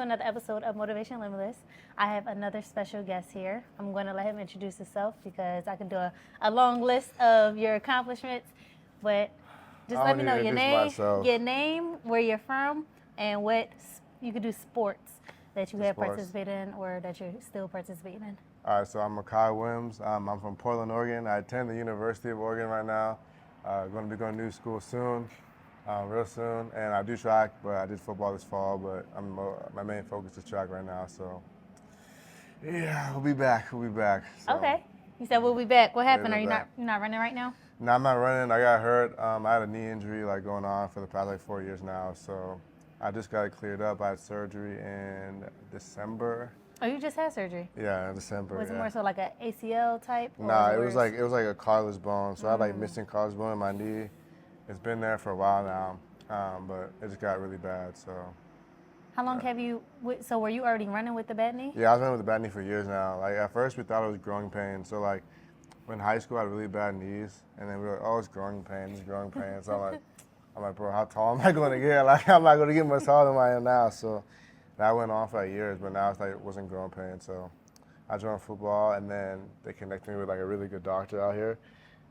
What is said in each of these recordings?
to another episode of Motivation Limitless. I have another special guest here. I'm going to let him introduce himself because I can do a long list of your accomplishments. But just let me know your name, where you're from, and what you could do sports that you have participated in or that you're still participating in. All right, so I'm Micah Williams. I'm from Portland, Oregon. I attend the University of Oregon right now. Going to be going to new school soon, real soon. And I do track, but I did football this fall. But my main focus is track right now. So, yeah, we'll be back. We'll be back. So, okay. You said we'll be back. What happened? Are you not running right now? No, I'm not running. I got hurt. I had a knee injury going on for the past 4 years now. So I just got it cleared up. I had surgery in December. Oh, you just had surgery? Yeah, in December. Was it more so like an ACL type? Nah, it was like a cartilage bone. So I had missing cartilage bone in my knee. It's been there for a while now, but it just got really bad. So. How long have you? So were you already running with the bad knee? Yeah, I was running with the bad knee for years now. At first we thought it was growing pain. So when high school I had really bad knees, and then we were like, oh, it's growing pain, it's growing pain. So I'm like, bro, how tall am I going to get? I'm not going to get much taller than I am now. So. That went on for years, but now it wasn't growing pain. So I joined football, and then they connected me with a really good doctor out here,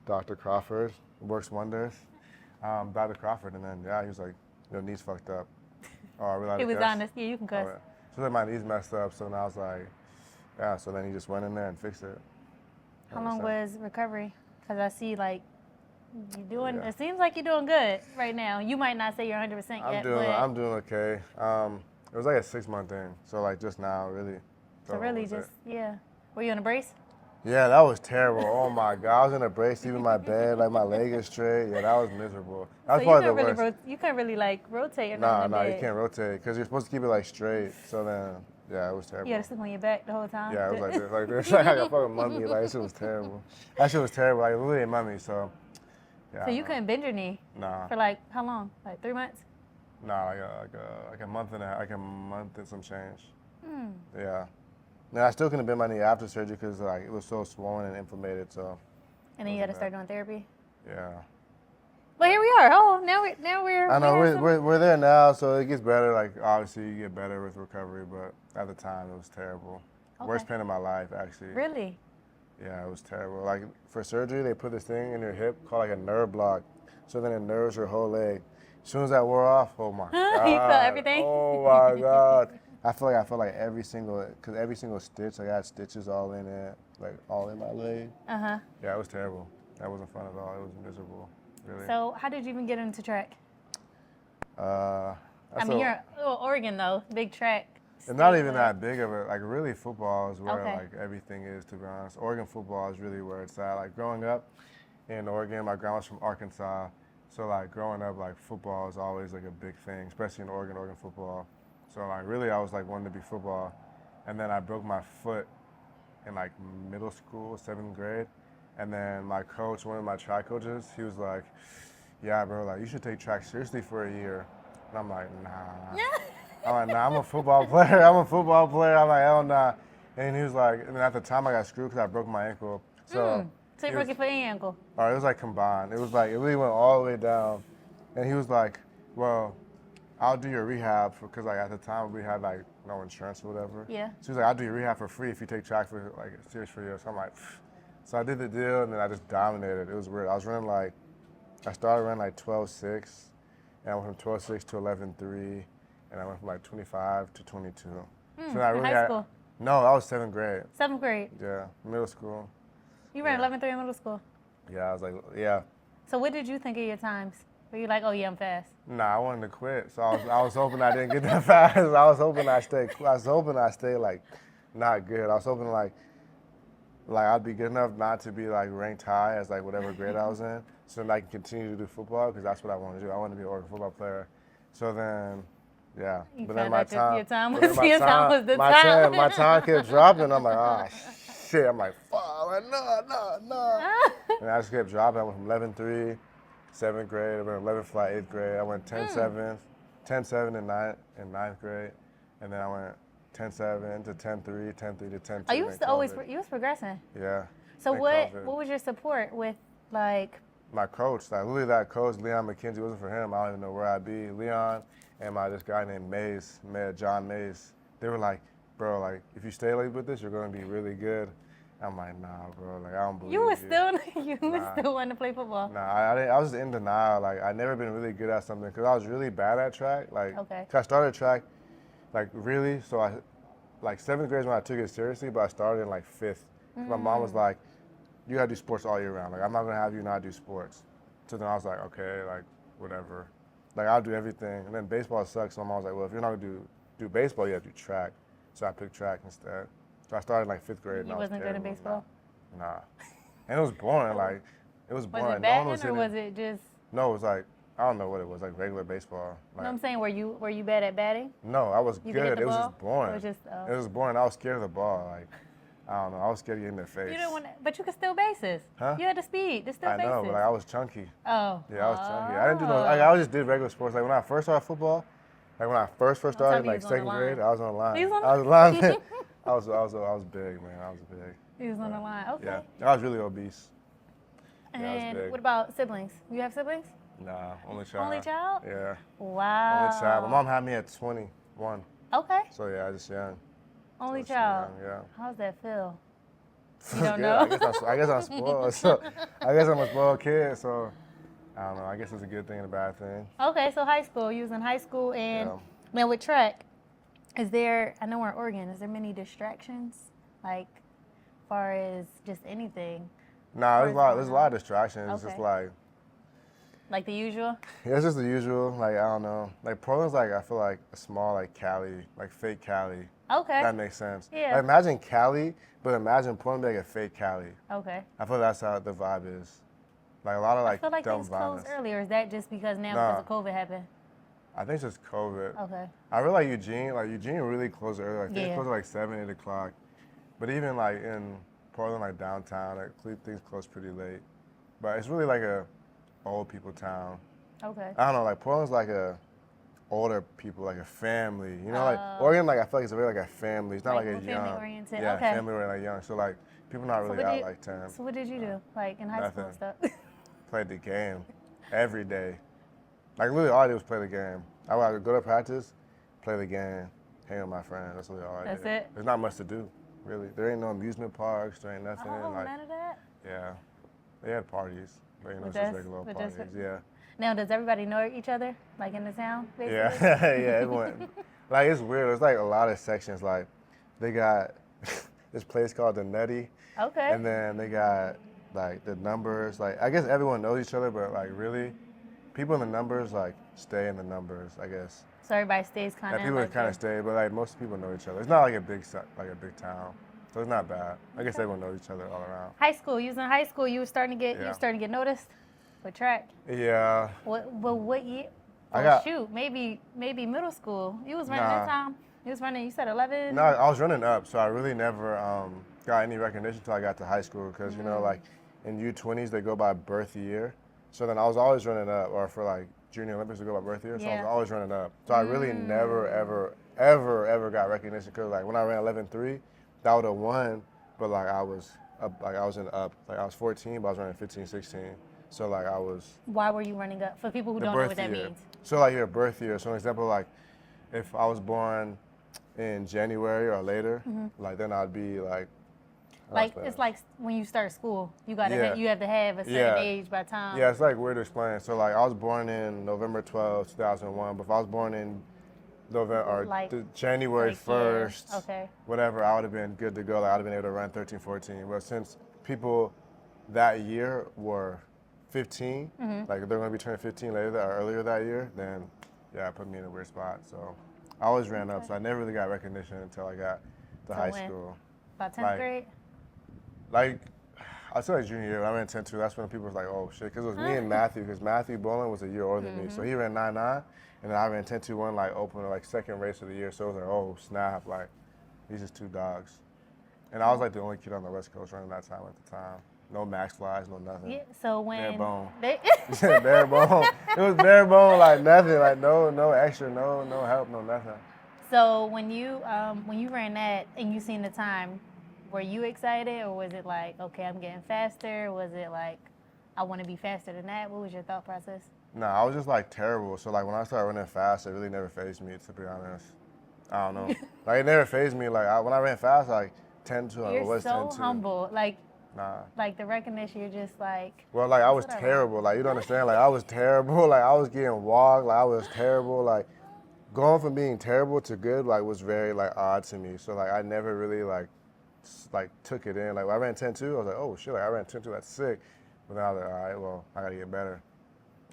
Dr. Crawford, works wonders. Dr. Crawford, and then he was like, your knee's fucked up. Oh, I realized. He was honest. Yeah, you can cuss. So my knee's messed up. So then I was like, yeah. So then he just went in there and fixed it. How long was recovery? Because I see you doing. Yeah. It seems like you're doing good right now. You might not say you're 100% yet. I'm doing okay. It was like a 6-month thing, so just now, really. So really just, yeah. Were you in a brace? Yeah, that was terrible. Oh my God, I was in a brace, even my bed, my leg is straight. Yeah, that was miserable. That was probably the worst. You can't really rotate or nothing. No, you can't rotate because you're supposed to keep it straight. So then, yeah, it was terrible. You had to sleep on your back the whole time? Yeah, it was like this, like a fucking mummy. This shit was terrible. That shit was terrible. Literally a mummy. So. Yeah. So you couldn't bend your knee? Nah. For how long? 3 months? Nah, like a month and a month and some change. Yeah. And I still couldn't bend my knee after surgery because it was so swollen and inflamed. So. And then you had to start doing therapy. Yeah. But here we are. Oh, now we're. I know we're there now, so it gets better. Obviously you get better with recovery, but at the time it was terrible. Okay. Worst pain of my life, actually. Really? Yeah, it was terrible. For surgery, they put this thing in your hip called a nerve block, so then it nerves your whole leg. As soon as that wore off, oh my God. You felt everything? Oh my God. I felt like every single stitch, I had stitches all in it, all in my leg. Uh-huh. Yeah, it was terrible. That wasn't fun at all. It was miserable, really. So how did you even get into track? You're Oregon though, big track. It's not even that big of it. Really football is where everything is, to be honest. Oregon football is really where it's at. Growing up in Oregon, my grandma's from Arkansas. So growing up, football is always a big thing, especially in Oregon football. So really I was wanting to be football. And then I broke my foot in middle school, 7th grade. And then my coach, one of my track coaches, he was like, yeah, bro, you should take track seriously for a year. And I'm like, nah. I'm like, nah, I'm a football player. I'm like, hell nah. And he was like, and then at the time I got screwed because I broke my ankle. So. So you broke your foot and your ankle? It was combined. It was it really went all the way down. And he was like, well, I'll do your rehab because at the time we had no insurance or whatever. Yeah. So he was like, I'll do your rehab for free if you take track for serious for you. So I'm like, pfft. So I did the deal and then I just dominated. It was weird. I was running I started running 12.6 and I went from 12.6 to 11.3 and I went from 25 to 22. So I really high school? No, I was 7th grade. 7th grade? Yeah, middle school. You ran 11.3 in middle school? Yeah, I was yeah. So what did you think of your times? Were you like, oh yeah, I'm fast? Nah, I wanted to quit. So I was hoping I didn't get that fast. I was hoping I stayed not good. I was hoping I'd be good enough not to be ranked high as whatever grade I was in. So then I can continue to do football because that's what I want to do. I want to be an Oregon football player. So then, yeah. But then my time was the time. My time kept dropping. I'm like, oh shit. I'm like, fuck. I'm like, no. And I just kept dropping. I went from 11.3, 7th grade. I went 11 flat, 8th grade. I went 10.7 in 9th grade. And then I went 10.7 to 10.3, 10.3 to 10.2. Oh, you was progressing? Yeah. So what was your support with my coach, literally that coach, Leon McKenzie, wasn't for him, I don't even know where I'd be. Leon and this guy named John Mays. They were like, bro, like, if you stay like with this, you're going to be really good. I'm like, nah, bro, like, I don't believe you. You were still wanting to play football? Nah, I was in denial. Like, I never been really good at something because I was really bad at track. Like, Okay. 'cause I started track, like, really, so like, 7th grade is when I took it seriously, but I started in, like, 5th. My mom was like, you got to do sports all year round. Like, I'm not going to have you not do sports. So then I was like, okay, like, whatever. Like, I'll do everything. And then baseball sucks, so my mom was like, well, if you're not going to do baseball, you have to do track. So I picked track instead. So I started in, like, 5th grade. You wasn't good at baseball? Nah. And it was boring. Like, it was boring. Was it No one batting or was it just? No, it was like, I don't know what it was, like regular baseball. Like, No, I'm saying, were you bad at batting? no, I was You could hit good. the It was ball? just boring. It was just, It was boring. I was scared of the ball. Like, I don't know. I was scared to get in their face. You didn't want, but you could steal bases. Huh? You had the speed to steal I bases. know, but like, I was chunky. Oh. Yeah, I was chunky. I didn't do no. Like, I just did regular sports. Like when I first started football, like when I first started, like 2nd grade, I was on the line. You was on I was a lineman. I was big, man. I was big. He was on the line. Okay. Yeah, I was really obese. And Yeah, I was big. what about siblings? You have siblings? Nah, only child. Only child? Yeah. Wow. Only child. My mom had me at 21. Okay. So yeah, I just young. Only So child. young, yeah. How's that feel? You Feels don't good. know? I guess I'm spoiled. So I guess I'm a spoiled kid. So I don't know. I guess it's a good thing and a bad thing. Okay, so high school. You was in high school, and now with track, is there? I know we're in Oregon. Is there many distractions, like, far as just anything? Nah, there's a lot of distractions. It's just like the usual. Yeah, it's just the usual. Like I don't know. Like Portland's like I feel like a small like Cali, like fake Cali. Okay. That makes sense. Yeah. Like, imagine Cali, but imagine Portland being like a fake Cali. Okay. I feel that's how the vibe is. Like a lot of like I feel like dumb things violence. closed earlier. Is that just because now because of COVID happened? I think it's just COVID. Okay. I really like Eugene. Like Eugene really closed early. Like things Yeah. closed at like 7, 8 o'clock. But even like in Portland, like downtown, like things close pretty late. But it's really like a old people town. Okay. I don't know. Like Portland's like a older people, like a family. You know, like Oregon, like I feel like it's very like a family. It's not like a young. Family oriented. Yeah, Okay. family oriented, like young. So like people not really out like 10. So what did you do, like in high school and stuff? Played the game every day. Like literally all I did was play the game. I would go to practice, play the game, hang with my friends. That's really all I did. That's it? There's not much to do, really. There ain't no amusement parks. There ain't nothing. Oh, like, none of that? Yeah. They had parties, but you know, it's But just regular old parties. Yeah. Now, does everybody know each other, like in the town, basically? Yeah, yeah, everyone. Like, it's weird. There's like a lot of sections. Like, they got this place called the Nutty. Okay. And then they got like the numbers. Like, I guess everyone knows each other, but like really, people in the numbers like stay in the numbers, I guess. So everybody stays kind of. People like kind of stay, but like most people know each other. It's not like a big town, so it's not bad. I guess everyone knows each other all around. High school. You was in high school. You were starting to get noticed with track. Yeah. What year? Maybe middle school. You was running that time. You was running. You said 11. No, I was running up, so I really never got any recognition until I got to high school. Because you know, like in U20s, they go by birth year. So then I was always running up, or for like Junior Olympics, they go by birth year. So I was always running up. So I really never, ever got recognition. Because like when I ran 11.3, that would have won, but like I was up, like I was in up. Like I was 14, but I was running 15, 16. So like I was. Why were you running up? For people who don't know what that means. So like your birth year. So an example, like if I was born in January or later, like then I'd be like. Like it's like when you start school, you you have to have a certain age by time. Yeah, it's like weird to explain. So like I was born in November 12, 2001, but if I was born in November or January 1st, whatever, I would have been good to go. Like, I would have been able to run 13, 14. But since people that year were 15, like they're going to be turning 15 later or earlier that year, then yeah, it put me in a weird spot. So I always ran up, so I never really got recognition until I got to high school. About 10th grade? Like, I'd say like junior year, when I ran 10-2, that's when people was like, oh shit, because it was me and Matthew, because Matthew Bowling was a year older than me. So he ran 9.9, and then I ran 10.21, like open, like second race of the year. So it was like, oh snap, like, these just two dogs. And I was like the only kid on the West Coast running that time at the time. No max flies, no nothing. Yeah, so when. Bare bone. Bare bone. It was bare bone, like nothing, like no extra, no help, no nothing. So when you ran that and you seen the time, were you excited, or was it like, okay, I'm getting faster? Was it like, I want to be faster than that? What was your thought process? Nah, I was just like terrible. So like when I started running fast, it really never fazed me, to be honest. I don't know. Like, it never fazed me. Like, when I ran fast, like, 10-2. I You're was so 10-2. humble. Like, Nah. like the recognition, you're just like. Well, like, I was whatever. terrible. Like, you don't understand? Like, I was terrible. Like, I was getting walked. Like, I was terrible. Like, going from being terrible to good, like, was very, like, odd to me. So, like, I never really, like took it in. Like, when I ran 10-2, I was like, oh, shit, like, I ran 10-2, that's sick. But then I was like, all right, well, I got to get better.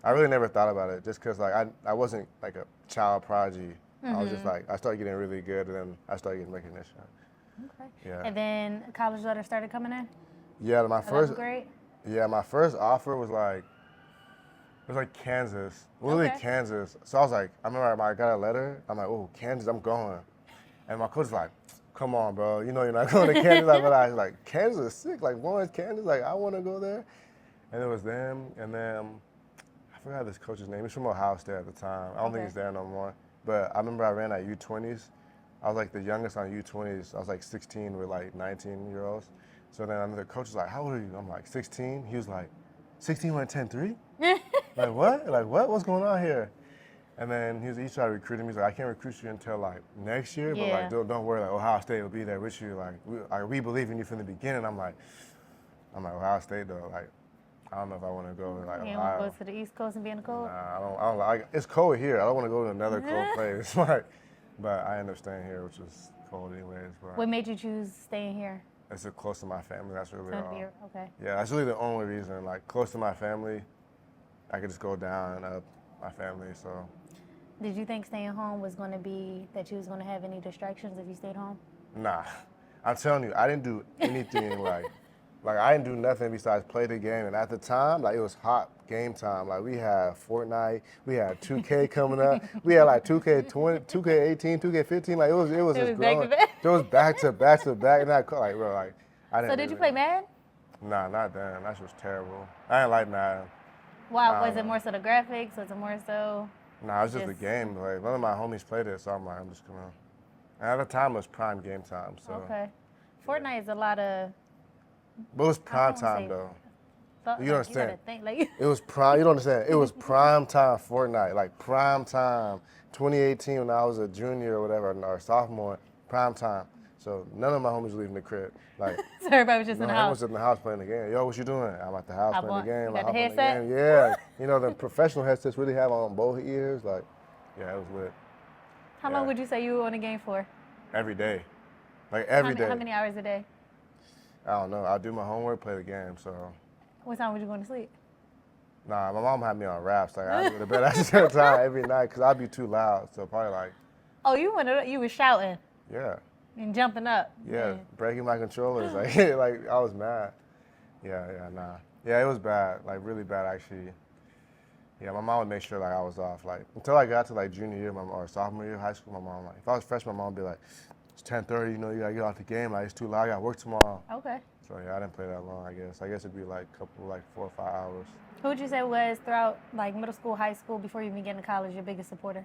I really never thought about it just because, like, I wasn't, like, a child prodigy. I was just, like, I started getting really good, and then I started getting recognition. Okay. Yeah. And then college letters started coming in? Yeah, my first grade? Yeah, my first offer was like, it was like Kansas, literally Okay. Kansas. So I was like, I remember I got a letter. I'm like, oh, Kansas, I'm going. And my coach was like, come on, bro. You know you're not going to Kansas. I was like, Kansas is sick. Like, Lawrence, Kansas. Like, I want to go there. And it was them. And then I forgot this coach's name. He's from Ohio State at the time. I don't think he's there no more. But I remember I ran at U20s. I was like the youngest on U20s. I was like 16 with like 19-year-olds. So then the coach was like, how old are you? I'm like, 16. He was like, 16 went 10-3? Like, what? Like, what? What's going on here? And then he tried to recruit me. He's like, I can't recruit you until like next year, but like, don't worry, like Ohio State will be there with you. Like, we believe in you from the beginning. I'm like, Ohio State though. Like, I don't know if I want to go to like You Ohio. don't want to go to the East Coast and be in the cold? Nah, I don't like. It's cold here. I don't want to go to another cold place. Like, but I ended up staying here, which was cold anyways. But What made you choose staying here? it's close to my family. That's really all. Okay. Yeah, that's really the only reason. Like, close to my family, I could just go down and up my family. So. Did you think staying home was going to be that you was going to have any distractions if you stayed home? Nah, I'm telling you, I didn't do anything like I didn't do nothing besides play the game. And at the time, like, it was hot game time. Like, we had Fortnite, we had 2K coming up, we had like 2K20, 2K18, 2K15. Like, it was just growing. It was back to back to back, and like, bro, like, I didn't. So did you play Madden? Nah, not then. That was terrible. I didn't like Madden. Why? Was it more so the graphics? Was it more so? Nah, it was just the game. Like, one of my homies played it, so I'm like, I'm just gonna. And at the time, it was prime game time. So. Okay. Fortnite is a lot of. But it was prime time though. You understand? Like, it was prime. You don't understand? It was prime time Fortnite, like prime time. 2018 when I was a junior or whatever, or sophomore, prime time. So none of my homies were leaving the crib. Like, so everybody was just in the house. was in the house playing the game. Yo, what you doing? I'm at the house playing the game. You got the headset? Yeah. You know, the professional headsets really have on both ears. Like, yeah, it was lit. How long would you say you were on the game for? Every day. Like, every day. How many hours a day? I don't know. I'll do my homework, play the game, so. What time would you go to sleep? Nah, my mom had me on raps. Like, I go to bed at a certain time every night because I'd be too loud. So probably like. Oh, you were shouting. Yeah. And jumping up. Yeah, breaking my controllers. Like, like I was mad. Yeah, nah. Yeah, it was bad. Like, really bad, actually. Yeah, my mom would make sure like I was off. Like, until I got to like junior year or sophomore year of high school, my mom, like, if I was freshman, my mom would be like, it's 10:30, you know, you gotta get off the game. Like, it's too loud. I got work tomorrow. Okay. So yeah, I didn't play that long. I guess it'd be like a couple, like 4 or 5 hours. Who would you say was throughout like middle school, high school, before you even get into college, your biggest supporter?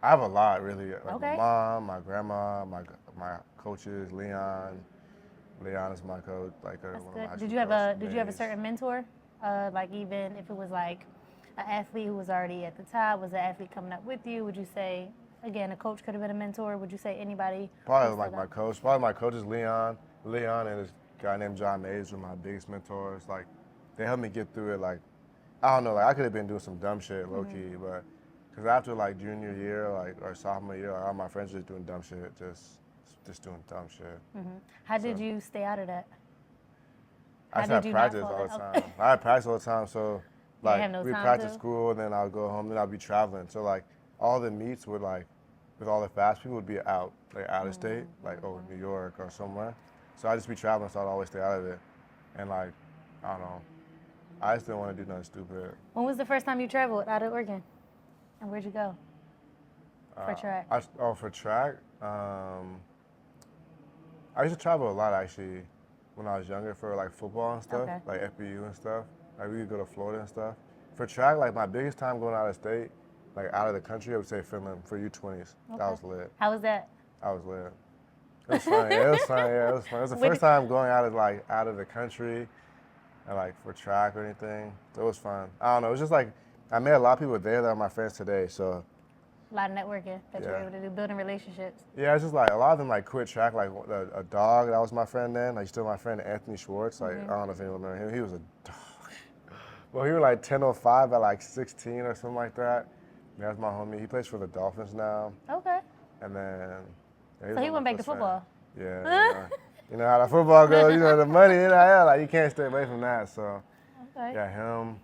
I have a lot, really. Like, Okay. my mom, my grandma, my coaches, Leon. Leon is my coach. Like, That's one good. of my Did you have a certain mentor? Like, even if it was like an athlete who was already at the top, was the athlete coming up with you? Would you say, again, a coach could have been a mentor? Would you say anybody? Probably like my coach. Probably my coach is Leon. Leon and this guy named John Mays were my biggest mentors. Like, they helped me get through it. Like, I don't know. Like, I could have been doing some dumb shit, low key, but because after like junior year, like, or sophomore year, all my friends were just doing dumb shit, just doing dumb shit. How did you stay out of that? I just had practice all the time. I had practice all the time, so like we practice school, and then I'll go home, then I'll be traveling. So like all the meets would like with all the fast people would be out of state, like New York or somewhere. So I just be traveling, so I'd always stay out of it. And like, I don't know, I just didn't want to do nothing stupid. When was the first time you traveled out of Oregon? And where'd you go? For track? For track? I used to travel a lot actually when I was younger for like football and stuff, like FBU and stuff. Like we would go to Florida and stuff. For track, like my biggest time going out of state, like out of the country, I would say Finland for U20s. That was lit. How was that? I was lit. It was fun. Yeah, it was fun. Yeah, it was fun. It was the first time going out of the country, and like for track or anything. So it was fun. I don't know. It was just like I met a lot of people there that are my friends today. So A lot of networking that you were able to do, building relationships. Yeah, it's just like a lot of them like quit track. Like a dog that was my friend then. Like still my friend Anthony Schwartz. Like I don't know if anyone remember him. He was a dog. Well, he was like 10:05 at like 16 or something like that. That's my homie. He plays for the Dolphins now. Okay. And then. Yeah, So he went back to football. Yeah. You know how the football goes. You know the money. Like you can't stay away from that. So. Okay. Yeah, him.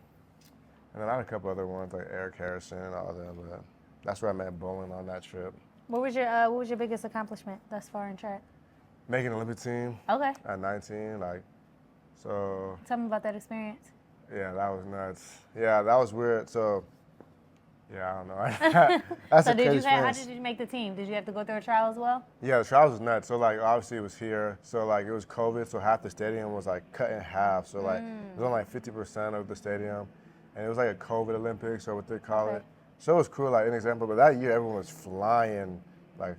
And then I had a couple other ones like Eric Harrison and all of them. But that's where I met bowling on that trip. What was your biggest accomplishment thus far in track? Making an Olympic team. Okay. At 19, like, so. Tell me about that experience. Yeah, that was nuts. Yeah, that was weird. So, yeah, I don't know. That's So a crazy how experience. did you make the team? Did you have to go through a trial as well? Yeah, the trials was nuts. So like obviously it was here. So like it was COVID, so half the stadium was like cut in half. So like it was only like 50% of the stadium. And it was like a COVID Olympics or what they call it. So it was cool, like an example. But that year everyone was flying like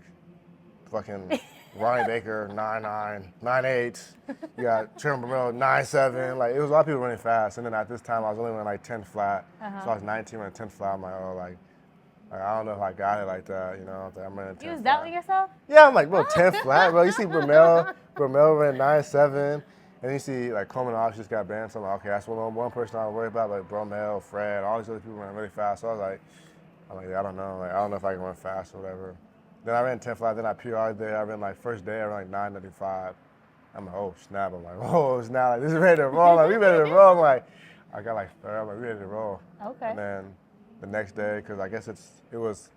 fucking Ronnie Baker, 9'9", 9'8". You got Trevor Morrell, 9'7". Like it was a lot of people running fast. And then at this time I was only running like 10 flat. So I was 19 running 10 flat. I'm like, oh like I don't know if I got it like that, you know. I'm running 10 You was flat. doubting yourself? Yeah, I'm like, bro, 10 flat, bro. You see Bromell ran 9'7", and then you see like Coleman obviously just got banned. So I'm like, okay, that's one person I was worried about. Like Bromell, Fred, all these other people running really fast. So I was like, I don't know. Like I don't know if I can run fast or whatever. Then I ran 10 flat. Then I PR'd there. I ran like first day I ran like 9:95. I'm like, oh snap. I'm like, oh snap. Like this is ready to roll. Like we ready to roll. I'm like, I got like third. I'm like, we ready to roll. Okay. And then the next day, because I guess it was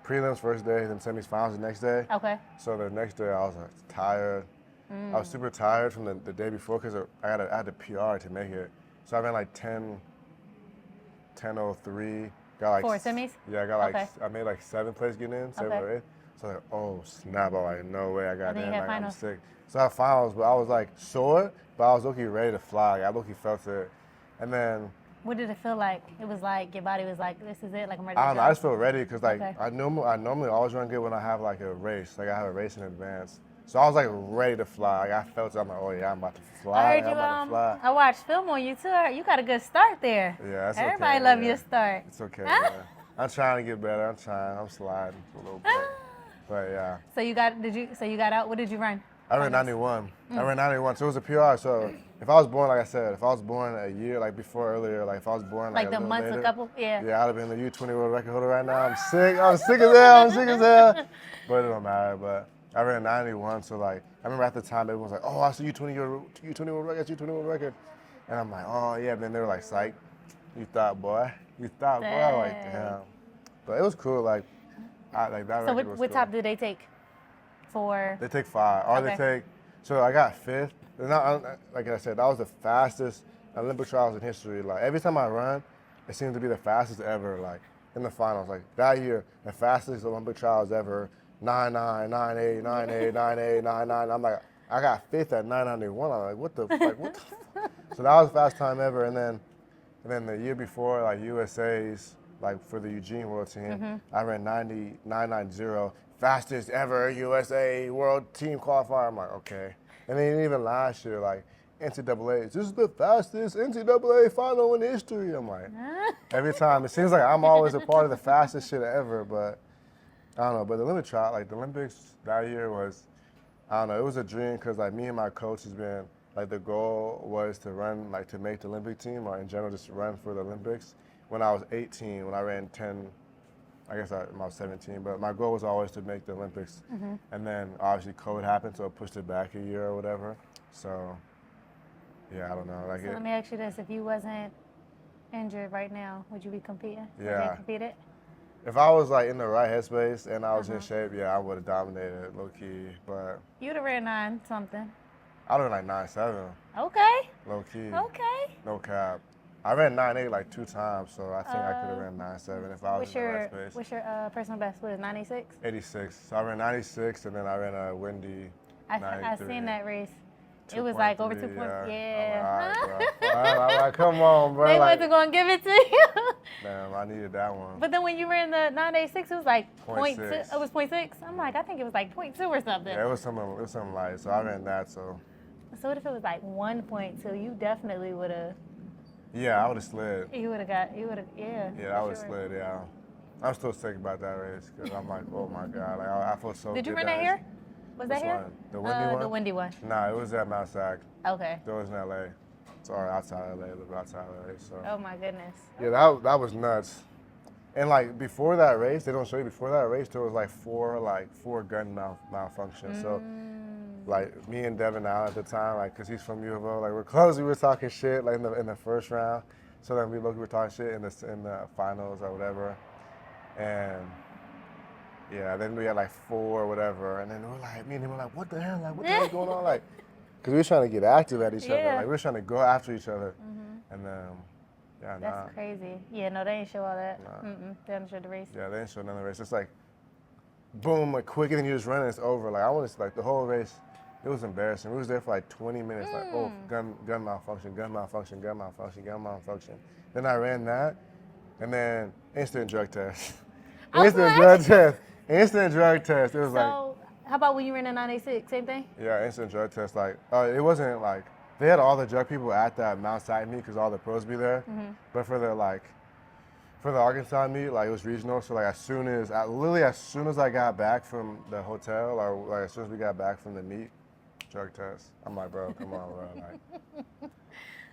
prelims first day, then semifinals the next day. Okay. So the next day I was like tired. I was super tired from the day before because I had to PR to make it. So I ran like 10:03. Got like 4 semis? Yeah, I got like Okay. I made like 7th place getting in, 7 or 8th. So like, oh snap! I'm like, no way I got And then in. you had Like I'm finals. sick. So I had finals, but I was like sore, but I was looking ready to fly. Like, I looking felt it, and then. What did it feel like? It was like your body was like, this is it, like I'm ready to I don't know. I jump? just feel ready because like Okay. I normally always run good when I have like a race. Like I have a race in advance. So I was like ready to fly. Like, I felt it. I'm like, oh yeah, I'm about to fly. I heard I'm you. about to fly. I watched film on you too. You got a good start there. Yeah, it's Everybody okay. love yeah. your start. It's okay. Yeah. I'm trying to get better. I'm trying. I'm sliding a little bit. But yeah. So you got out. What did you run? I ran 91. I ran 91. So it was a PR. So if I was born, like I said, if I was born a year like before earlier, like if I was born Like a the little months, later, a couple, yeah. Yeah, I'd have been the U20 world record holder right now. I'm sick. I'm sick as hell. I'm sick as hell. But it don't matter. But I ran 91. So like I remember at the time everyone was like, oh, I see U20 world record, U20 world record. And I'm like, oh yeah. But then they were like, psych. You thought, boy. You thought, boy. I'm like, damn. But it was cool. Like that So record was what cool. top did they take? For They take 5. Or Okay. they take. So I got 5th. Like I said, that was the fastest Olympic trials in history. Like every time I run, it seems to be the fastest ever. Like in the finals, like that year, the fastest Olympic trials ever. 9'9", 9'8", 9'8", 9'8", 9'9". I'm like, I got 5th at 991. I'm like, what the So that was the fastest time ever. And then the year before, like USA's, like for the Eugene World Team, I ran 990, fastest ever USA World Team qualifier. I'm like, okay. And then even last year, like NCAA, this is the fastest NCAA final in history. I'm like, every time it seems like I'm always a part of the fastest shit ever, but I don't know. But the limit trial, like the Olympics that year was, I don't know, it was a dream because like me and my coach has been, like the goal was to run, like to make the Olympic team or in general just run for the Olympics. When I was 18, when I ran 10, I guess I was 17, but my goal was always to make the Olympics. And then obviously COVID happened, so it pushed it back a year or whatever. So yeah, I don't know. Like So let me ask you this: if you wasn't injured right now, would you be competing? Would Yeah. you competed? if I was like in the right headspace and I was in shape, yeah, I would have dominated low key. But You'd have ran 9 something. I ran like 9.7, Okay. low key, Okay. no cap. I ran 9.8 like 2 times, so I think I could have ran 9.7 if I was What's in the your right space. what's your personal best? What is 96? 86. So I ran 96, and then I ran a windy. I 93. seen that race. It was like over 2 2.3, points. Yeah. Yeah. I'm like, all right, bro. I'm like, come on, bro. They Like, wasn't gonna give it to you. damn, I needed that one. But then when you ran the 986, it was like 0.2. 0.6. It was 0.6. I'm like, I think it was like 0.2 or something. Yeah, it was something light. So I ran that. So So what if it was like 1.2? You definitely would have. yeah, I would have slid. You would have got. You would have. Yeah. Yeah, I for would have sure. slid. Yeah. I'm still sick about that race because I'm like, oh my God, like I feel so. Did you good run that here? Was that Which here? one? The windy one? The windy one. Nah, it was at Mount Sac. Okay. It was in LA. Sorry, outside LA, a little outside LA. So. Oh my goodness. Yeah, that was nuts. And like before that race, they don't show you. Before that race, there was like four gun malfunctions. So, like me and Devin Allen at the time, like, cause he's from U of O, like we're close. We were talking shit like in the first round. So then we were talking shit in the finals or whatever. And yeah, then we had like four or whatever. And then we're like, me and him were like, what the hell? Like, what the hell is going on? Like, cause we were trying to get active at each other. Like we were trying to go after each other. And then. Yeah, that's crazy. Yeah, no, they ain't show all that. They didn't show the race. Yeah, they didn't show none of the race. It's like, boom, like quick, and then you just run and it's over. Like I want to, like the whole race, it was embarrassing. We was there for like 20 minutes, like, oh, gun malfunction, gun malfunction, gun malfunction, gun malfunction. Then I ran that, and then instant drug test. Instant drug test. Instant drug test. It was like. So, how about when you ran a 986? Same thing? Yeah, instant drug test. Like, it wasn't like. They had all the drug people at that Mount Sac meet because all the pros be there. But for the Arkansas meet, like it was regional. So like as soon as I got back from the hotel, or like as soon as we got back from the meet, drug test. I'm like, bro, come on, bro.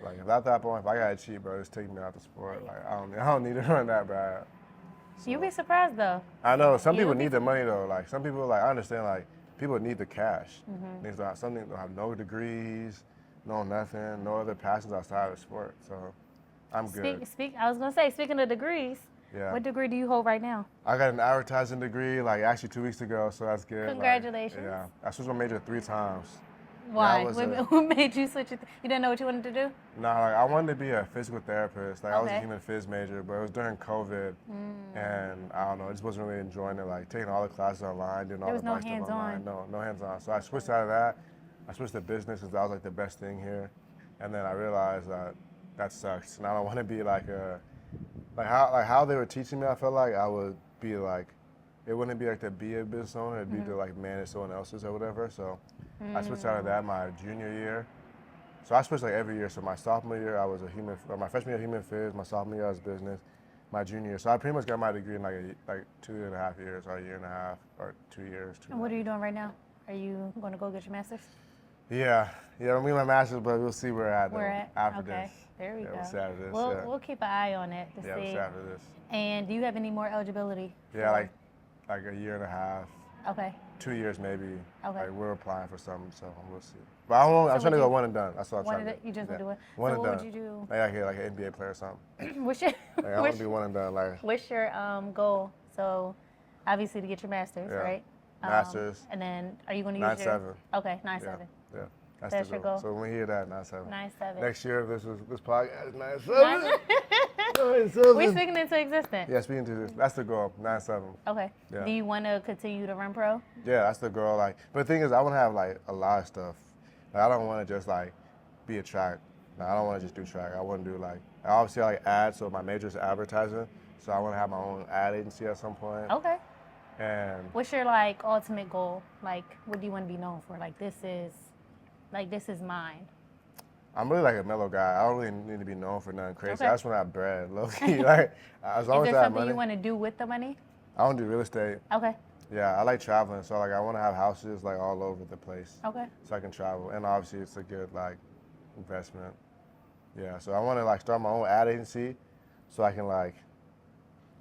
Like if at that point, if I gotta cheat, bro, just take me out the sport. Like I don't need to run that bad. So, you'd be surprised though. I know some people need the money though. Like some people, like I understand, like people need the cash. Some people have no degrees. No, nothing. No other passions outside of sport. So, I'm good. I was gonna say, speaking of degrees, what degree do you hold right now? I got an advertising degree, like actually 2 weeks ago. So that's good. Congratulations. Like, yeah, I switched my major 3 times. Why? What made you switch it? You didn't know what you wanted to do? Nah, like I wanted to be a physical therapist. Like I was a human phys major, but it was during COVID, and I don't know, I just wasn't really enjoying it. Like taking all the classes online, doing all the stuff online. No hands-on. So I switched out of that. I switched to business because that was like the best thing here, and then I realized that sucks, and I don't want to be like how they were teaching me. I felt like I would be like, it wouldn't be like to be a business owner, it'd be to like manage someone else's or whatever. So I switched out of that my junior year. So I switched like every year. So my sophomore year I was my freshman year human phys, my sophomore year I was business, my junior year. So I pretty much got my degree in like 2.5 years, or a year and a half, or 2 years. And what are you doing right now? Are you going to go get your master's? Yeah, I'm getting my master's, but we'll see where we're at after this. There we go. We'll see after this. We'll keep an eye on it to see. Yeah, we'll see after this. And do you have any more eligibility? Yeah, like a year and a half. Okay. 2 years maybe. Okay. Like we're applying for something, so we'll see. But I'm trying to go one and done. That's what I'm trying to do. You just want to do it? One so and what done. would you do? Like an NBA player or something. What's your, I want to be one and done. Like. What's your goal? So obviously to get your master's, right? Master's. And then are you going to use 9.7. Okay, 9.7. Yeah. That's the goal. So when we hear that, 9.7. 9.7. Next year, if this podcast is 9.7. 9.7. We're speaking into existence. Yeah, speaking to this. That's the goal, 9.7. Okay. Yeah. Do you want to continue to run pro? Yeah, that's the goal. Like, but the thing is, I want to have like a lot of stuff. Like, I don't want to just like be a track. Like, I don't want to just do track. I want to do like, I obviously like ads. So my major is advertising. So I want to have my own ad agency at some point. Okay. And what's your like ultimate goal? Like, what do you want to be known for? Like, this is mine. I'm really like a mellow guy. I don't really need to be known for nothing crazy. Okay. I just want to have bread, low key. Like, as long as I have money. Is there something you want to do with the money? I want to do real estate. Okay. Yeah, I like traveling, so like I want to have houses like all over the place. Okay. So I can travel, and obviously it's a good like investment. Yeah, so I want to like start my own ad agency, so I can like,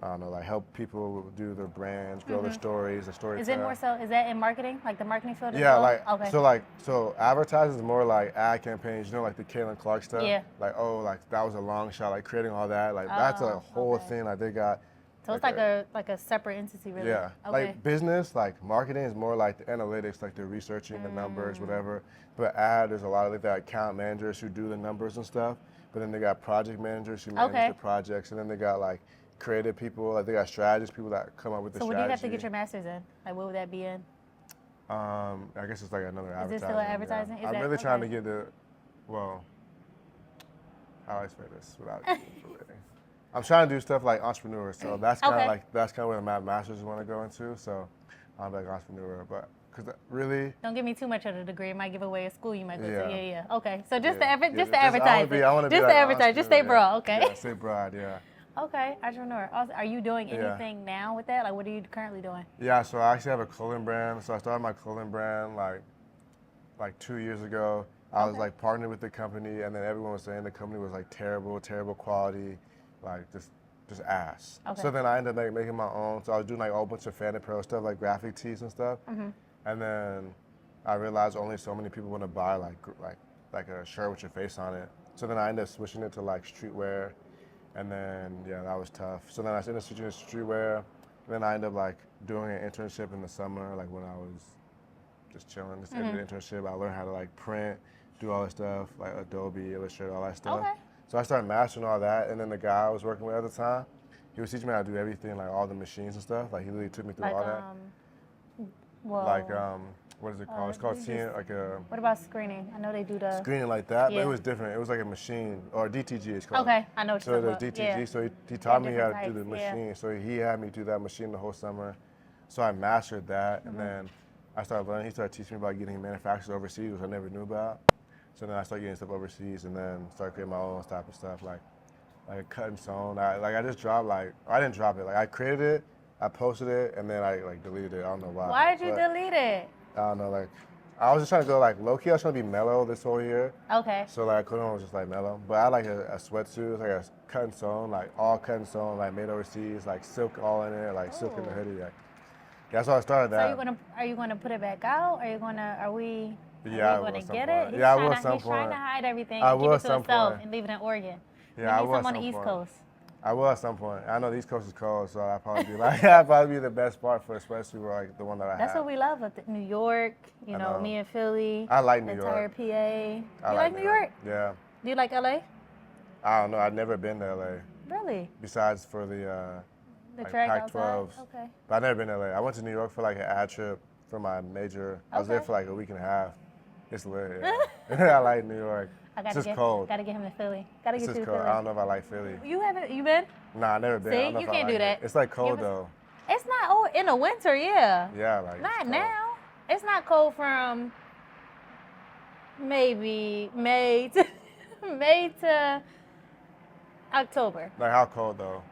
I don't know, like help people do their brands, grow their stories, the story. Is it more so? Is that in marketing, like the marketing field? Yeah, like okay. So advertising is more like ad campaigns. You know, like the Caitlin Clark stuff. Yeah. Like like that was a long shot. Like creating all that. Like that's a whole thing. Like they got. So it's like a separate entity, really. Yeah. Okay. Like business, like marketing is more like the analytics, like the researching the numbers, whatever. But ad, there's a lot of like the account managers who do the numbers and stuff. But then they got project managers who manage the projects, and then they got like creative people, like they got strategists, people that come up with the strategy. So what do you have to get your master's in? Like what would that be in? I guess it's like another advertising. Is it still advertising? Yeah. I'm really trying to get how do I explain this without I'm trying to do stuff like entrepreneur, so that's kind of where my master's want to go into. So I'm like entrepreneur, but because really don't give me too much of the degree. It might give away a school you might go to. Yeah. Okay, so just the advertising. I want to be just the advertising. Just stay broad. Okay. Yeah, stay broad. Yeah. Okay, entrepreneur. Also, are you doing Yeah. anything now with that? Like, what are you currently doing? Yeah, so I actually have a clothing brand. So I started my clothing brand like 2 years ago. I was Okay. like partnered with the company, and then everyone was saying the company was like terrible quality, like just ass. Okay. So then I ended up making my own. So I was doing like a whole bunch of fan apparel stuff, like graphic tees and stuff. And then I realized only so many people want to buy like a shirt with your face on it. So then I ended up switching it to like streetwear, and then yeah, that was tough. So then I ended up switching to streetwear. And then I ended up like doing an internship in the summer, like when I was just chilling, just ended the internship. I learned how to like print, do all this stuff, like Adobe, Illustrator, all that stuff. Okay. So I started mastering all that, and then the guy I was working with at the time, he was teaching me how to do everything, like all the machines and stuff. Like he really took me through Like, all that. well, Like what is it called? It's called you seeing just- like a what about screening? I know they do the. screening like that, but Yeah. it was different. It was like a machine or DTG. It's called. Okay, I know what So you're the talking about. DTG. Yeah. So he taught me how different to do the types, yeah. machine. So he had me do that machine the whole summer. So I mastered that, Mm-hmm. and then I started learning. He started teaching me about getting manufactured overseas, which I never knew about. So then I started getting stuff overseas, and then started creating my own type of stuff, like cut and sewn. I just dropped I didn't drop it. Like I created it, I posted it, and then I like deleted it. I don't know why. Why did you But delete it? I don't know. Like I was just trying to go like low key. I was trying to be mellow this whole year. Okay. So like I couldn't was just like mellow. But I like a sweatsuit, like a cut and sewn, like all cut and sewn, like made overseas, like silk all in it, like silk in the Ooh. hoodie. Like that's how I started So that. are you gonna put it back out? Are we Yeah, I will gonna at some get point. it? He's Yeah, I trying will to, at some he's trying point. to hide everything I and will keep at it to some himself point. and leave it in Oregon. Yeah, we I need will at some on the some East point. Coast. I will at some point. I know the East Coast is cold, so I'll probably be like, that'd probably be the best part for especially like the one that I That's have. what we love with New York. You I know, know. me and Philly. I like New the entire York. PA. I You like New York? Yeah. Do you like LA? I don't know. I've never been to LA Really? besides for the The like track Pac-12s. outside? Okay. But I've never been to LA. I went to New York for like an ad trip for my major. I was there Okay. for like a week and a half. It's lit. Yeah. I like New York. It's just cold. Gotta get him to Philly. Gotta It's get just you to cold. Philly. I don't know if I like Philly. You been? Nah, I never been. I See, don't know you if I can't do like that. it. It's like cold Give us- though. It's not in the winter, yeah. Yeah, like it's Not cold. now. It's not cold from maybe May to October. Like how cold though?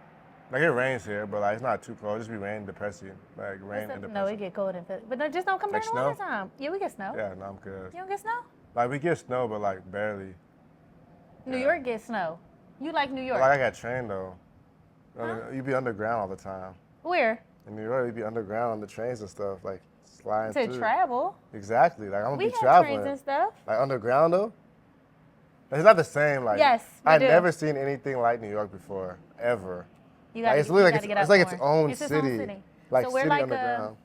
Like it rains here, but like it's not too cold. It just be rain depressing. Like rain and No, depressing. it get cold in Philly. But no, just don't come Like during the snow? winter time. Yeah, we get snow. Yeah, no, I'm good. You don't get snow? Like we get snow, but like barely. New Yeah. York gets snow. You like New But, York? like I got trained though. Huh? You be underground all the time. Where? In New York, you be underground on the trains and stuff, like sliding To through. travel. Exactly. Like I'm gonna We be have traveling. trains and stuff. Like underground though. It's not the same. Like Yes, we I've do. never seen anything like New York before, ever. You Like gotta, it's literally you like gotta get it's out like its more. own It's its city. own city. Like So we're city like underground.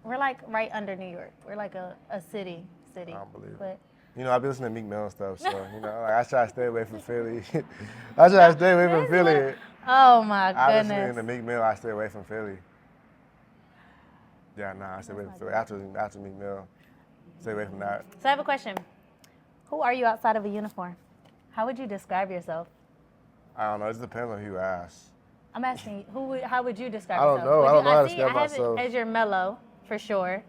We're like right under New York. We're like a city. I don't believe it. But You know, I be listening to Meek Mill and stuff, so you know, like I try to stay away from Philly. I try to stay away from Philly. oh my I listen goodness. to Meek Mill. I stay away from Philly. Yeah, nah, I stay away from Philly. After Meek Mill, stay away from that. So I have a question. Who are you outside of a uniform? How would you describe yourself? I don't know. It just depends on who you ask. I'm asking you, how would you describe I don't yourself? know. Would I don't know how to see, describe I have myself. it as you're mellow, for sure.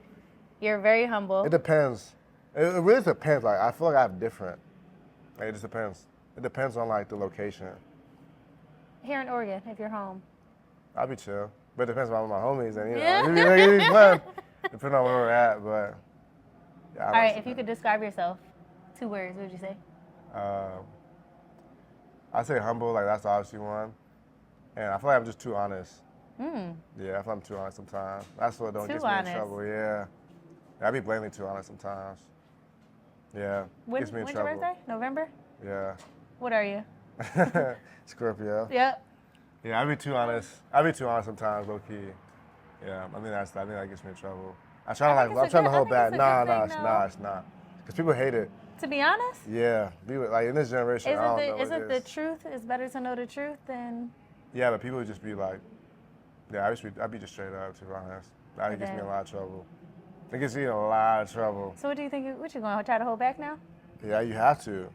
You're very humble. It depends. It really depends. Like I feel like I have different. Like, it just depends. It depends on like the location. Here in Oregon, if you're home. I'll be chill, but it depends on my homies and you know, Yeah. it'd be fun. Depending on where we're at, but yeah. All right, if you could describe yourself, 2 words, what would you say? I'd say humble. Like that's obviously one, and I feel like I'm just too honest. Mm. Yeah, I feel like I'm too honest sometimes. That's what don't Too get me honest. in trouble. Yeah, I be blatantly too honest sometimes. Yeah, gets me in When's trouble. your birthday? November? Yeah. What are you? Scorpio. Yep. Yeah, I be too honest. I be too honest sometimes, low key. Yeah, I think that gets me in trouble. I'm trying I to think like, it's I'm a trying to good- hold I back. think it's a Nah, good thing, it's not. Cause people hate it. To be honest, Yeah, like in this generation, I don't know is what it it the is. truth? It's better to know the truth than. Yeah, but people would just be like, yeah, I'd be just straight up, to be honest. That gets me in a lot of trouble. It gets me in a lot of trouble. So what do you think? What you going to try to hold back now? Yeah, you have to.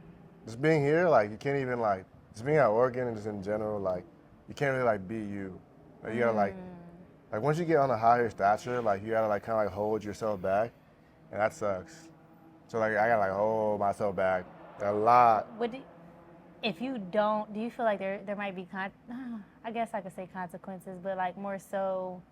Just being here, like, you can't even, like, just being at Oregon and just in general, like, you can't really, like, be you. Like, you gotta, like, once you get on a higher stature, like, you gotta, like, kind of, like, hold yourself back, and that sucks. So, like, I gotta, like, hold myself back a lot. What do if you don't, do you feel like there might be I guess I could say consequences, but like more so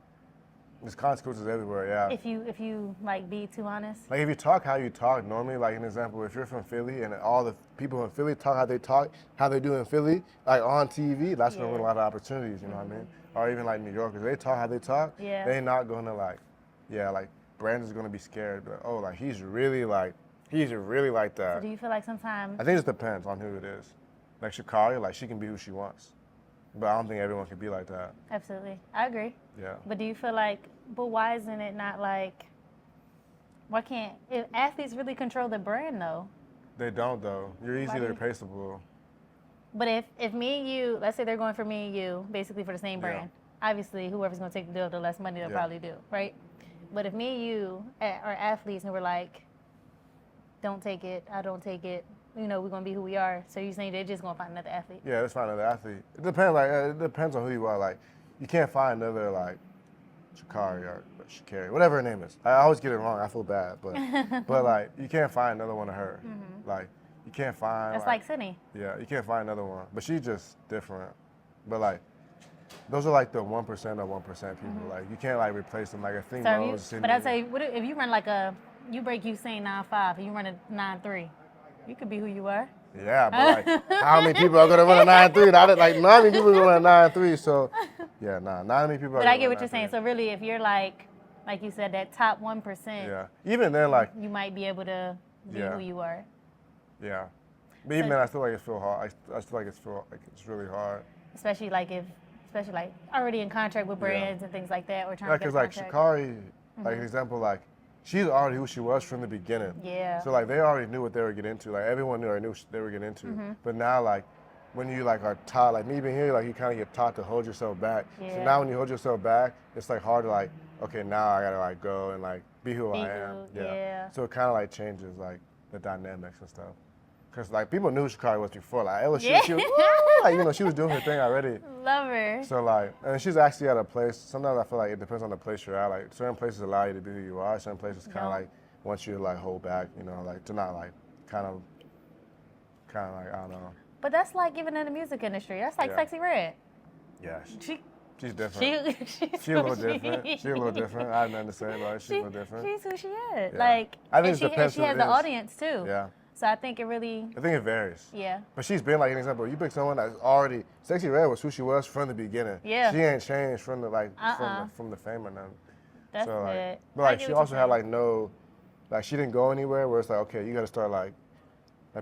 There's consequences everywhere, yeah. if you like be too honest? Like if you talk how you talk normally, like an example, if you're from Philly and all the people in Philly talk, how they do in Philly, like on TV, that's gonna win a lot of opportunities, you know what I mean? Or even like New Yorkers, they talk how they talk, they're not gonna like Brandon's gonna be scared, but oh, like he's really like that. So do you feel like sometimes I think it just depends on who it is. Like Sha'Carri, like she can be who she wants. But I don't think everyone can be like that. Absolutely. I agree. Yeah. But do you feel like, but why isn't it not like, why can't, if athletes really control the brand though? They don't though. You're easily replaceable. But if me and you, let's say they're going for me and you, basically for the same brand, obviously whoever's going to take the deal, the less money they'll probably do, right? But if me and you are athletes and we're like, don't take it, I don't take it, you know, we're going to be who we are. So you're saying they're just going to find another athlete? Yeah, let's find another athlete. It depends. Like it depends on who you are. Like you can't find another like Sha'Carri or Sha'Carri, whatever her name is. I always get it wrong. I feel bad, but like you can't find another one of her. Like you can't find. That's like Sydney. Yeah, you can't find another one. But she's just different. But like those are like the 1% of 1% people. Like you can't like replace them. Like I think but I say, what if you run like you break Usain 9.5 and you run a 9.3? You could be who you are. Yeah, but like, how many people are gonna run a 9.3? Not many people are gonna run a 9.3. So, yeah, not many people. But I get what you're saying. So really, if you're like you said, that top 1%. Yeah. Even then, like you might be able to be who you are. Yeah. But even then, I feel like it's hard. I feel like it's really hard. Especially like already in contract with brands and things like that, or trying to get a contract. contract. Because like Sha'Carri, like an example, like. She's already who she was from the beginning. Yeah. So like they already knew what they were getting into. Like everyone knew what they were getting into. But now like when you like are taught, like me being here, like you kind of get taught to hold yourself back. Yeah. So now when you hold yourself back, it's like hard to like, okay, now I gotta like go and like be who I am. Yeah. So it kind of like changes like the dynamics and stuff. Cause like people knew who Sha'Carri was before. Like LSU, she was like, you know, she was doing her thing already. Love her. So like, and she's actually at a place. Sometimes I feel like it depends on the place you're at. Like certain places allow you to be who you are. Certain places kind of like want you to like hold back. You know, like to not like kind of like I don't know. But that's like even in the music industry. That's like Sexy Red. Yeah. She's different. She's a little different. She's a little different. I have nothing to say about it. She's a little different. She's who she is. Yeah. Like, I think it depends she has the audience too. Yeah. So I think it varies. Yeah. But she's been like an example. You pick someone that's already Sexy Red was who she was from the beginning. Yeah. She ain't changed from the from the fame or nothing. That's so, like, good. But like she also had like she didn't go anywhere where it's like, okay, you gotta start like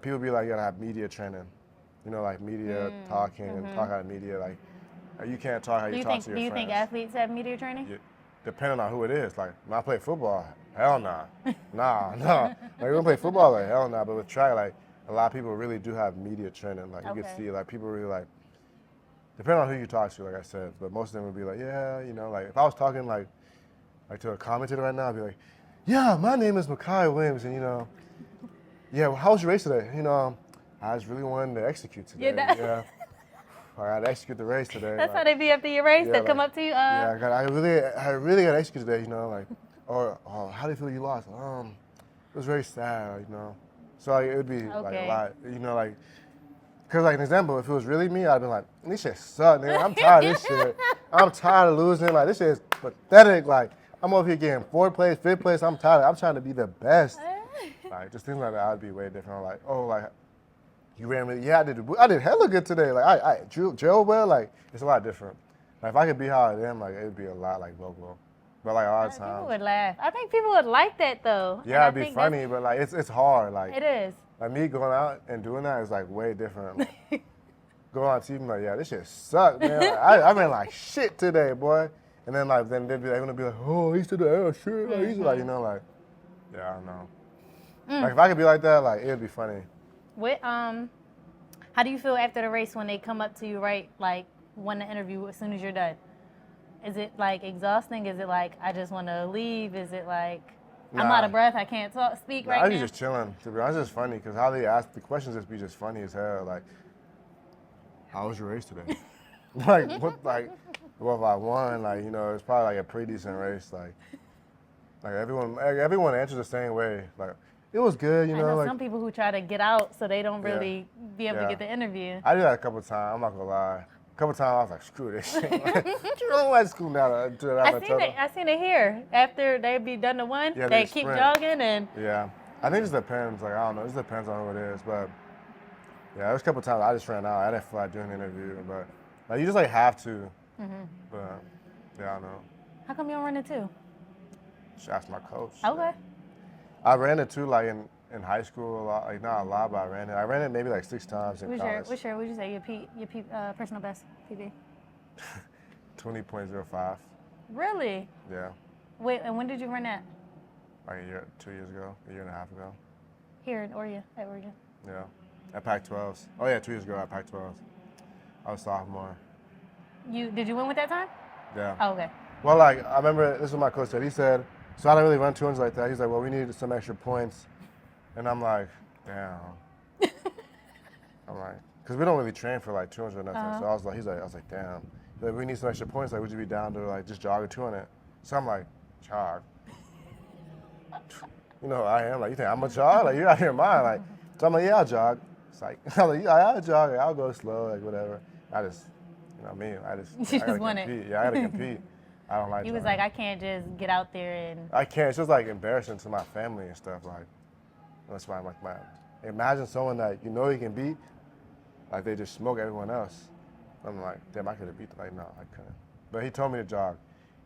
people be like, you gotta have media training. You know, like media talking and talk out of media, like you can't talk how you talk to your friends. Do you think athletes have media training? Yeah. Depending on who it is. Like when I play football, hell nah. Nah. Like when I play football, like hell nah. But with track, like a lot of people really do have media training. Like you can see like people really like, depending on who you talk to, like I said, but most of them would be like, yeah, you know, like if I was talking like to a commentator right now, I'd be like, yeah, my name is Micah Williams, and you know, yeah, well, how was your race today? You know, I just really wanted to execute today. Yeah. I got to execute the race today. That's how they be after your race. They come up to you. Yeah, I really got to execute today. You know, like, or how do you feel you lost? It was very sad. You know, so like, it would be like a lot. You know, like, cause like an example, if it was really me, I'd be like, this shit suck, nigga. I'm tired of this shit. I'm tired of losing. Like this shit is pathetic. Like I'm over here getting 4th place, 5th place. I'm tired. I'm trying to be the best. Like just things like that, I'd be way different. I'm like, oh, like. You ran really, I did hella good today. Like I drilled well. Like it's a lot different. Like if I could be how I am, like it'd be a lot like vocal. But like all the time. People would laugh. I think people would like that though. Yeah, it'd be funny, but like it's hard. Like it is. Like me going out and doing that is like way different. Like, going on TV, like yeah, this shit sucked, man. Like, I ran like shit today, boy. And then like they'd be gonna be like, oh, he's to the air, shit. Like he's like, you know, like yeah, I don't know. Like if I could be like that, like it'd be funny. What how do you feel after the race when they come up to you, right? Like want to interview as soon as you're done? Is it like exhausting? Is it like I just want to leave? Is it like I'm out of breath, I can't speak right now? I was just chilling. To be honest, it's just funny because how they ask the questions just be just funny as hell. Like, how was your race today? Like what if I won? Like, you know, it's probably like a pretty decent race. Like everyone answers the same way. Like It was good, you I know. know Like, some people who try to get out so they don't really be able to get the interview. I did that a couple of times. I'm not gonna lie. A couple of times I was like, screw this shit. You don't like school now. I seen it here. After they be done to one, they keep sprint. jogging and. Yeah, I think it just depends. Like, I don't know. It just depends on who it is. But yeah, there's a couple of times I just ran out. I didn't feel like doing the interview, but like you just like have to. But yeah, I don't know. How come you don't run it too? Just ask my coach. Okay. I ran it too, like in high school a lot. Like not a lot, but I ran it. I ran it maybe like 6 times in college. What's your, would you say your personal best PB? 20.05. Really? Yeah. Wait, and when did you run that? Like 2 years ago, a year and a half ago. Here in Oregon, at Oregon. Yeah. At Pac-12s. Oh yeah, 2 years ago at Pac-12s. I was sophomore. Did you win with that time? Yeah. Oh, okay. Well, like I remember this is what my coach said. He said, so I don't really run 200s like that. He's like, well, we needed some extra points, and I'm like, damn. I'm like, because we don't really train for like 200 or nothing. So I was like, damn. He's like, we need some extra points. Like, would you be down to like just jog a 200? So I'm like, jog. You know, I am like, you think I'm a jog? Like, you're out here in mine. Like, so I'm like, yeah, I'll jog. It's like, I'm like, yeah, I'll jog. I'll go slow, like whatever. I just, you know what I mean? You just want compete. it. Yeah, I gotta compete. I don't like. He was like, I can't just get out there and. I can't. It's just like embarrassing to my family and stuff. Like, that's why I'm like, man. Imagine someone that you know you can beat, like they just smoke everyone else. I'm like, damn, I could have beat them. Like, no, I couldn't. But he told me to jog.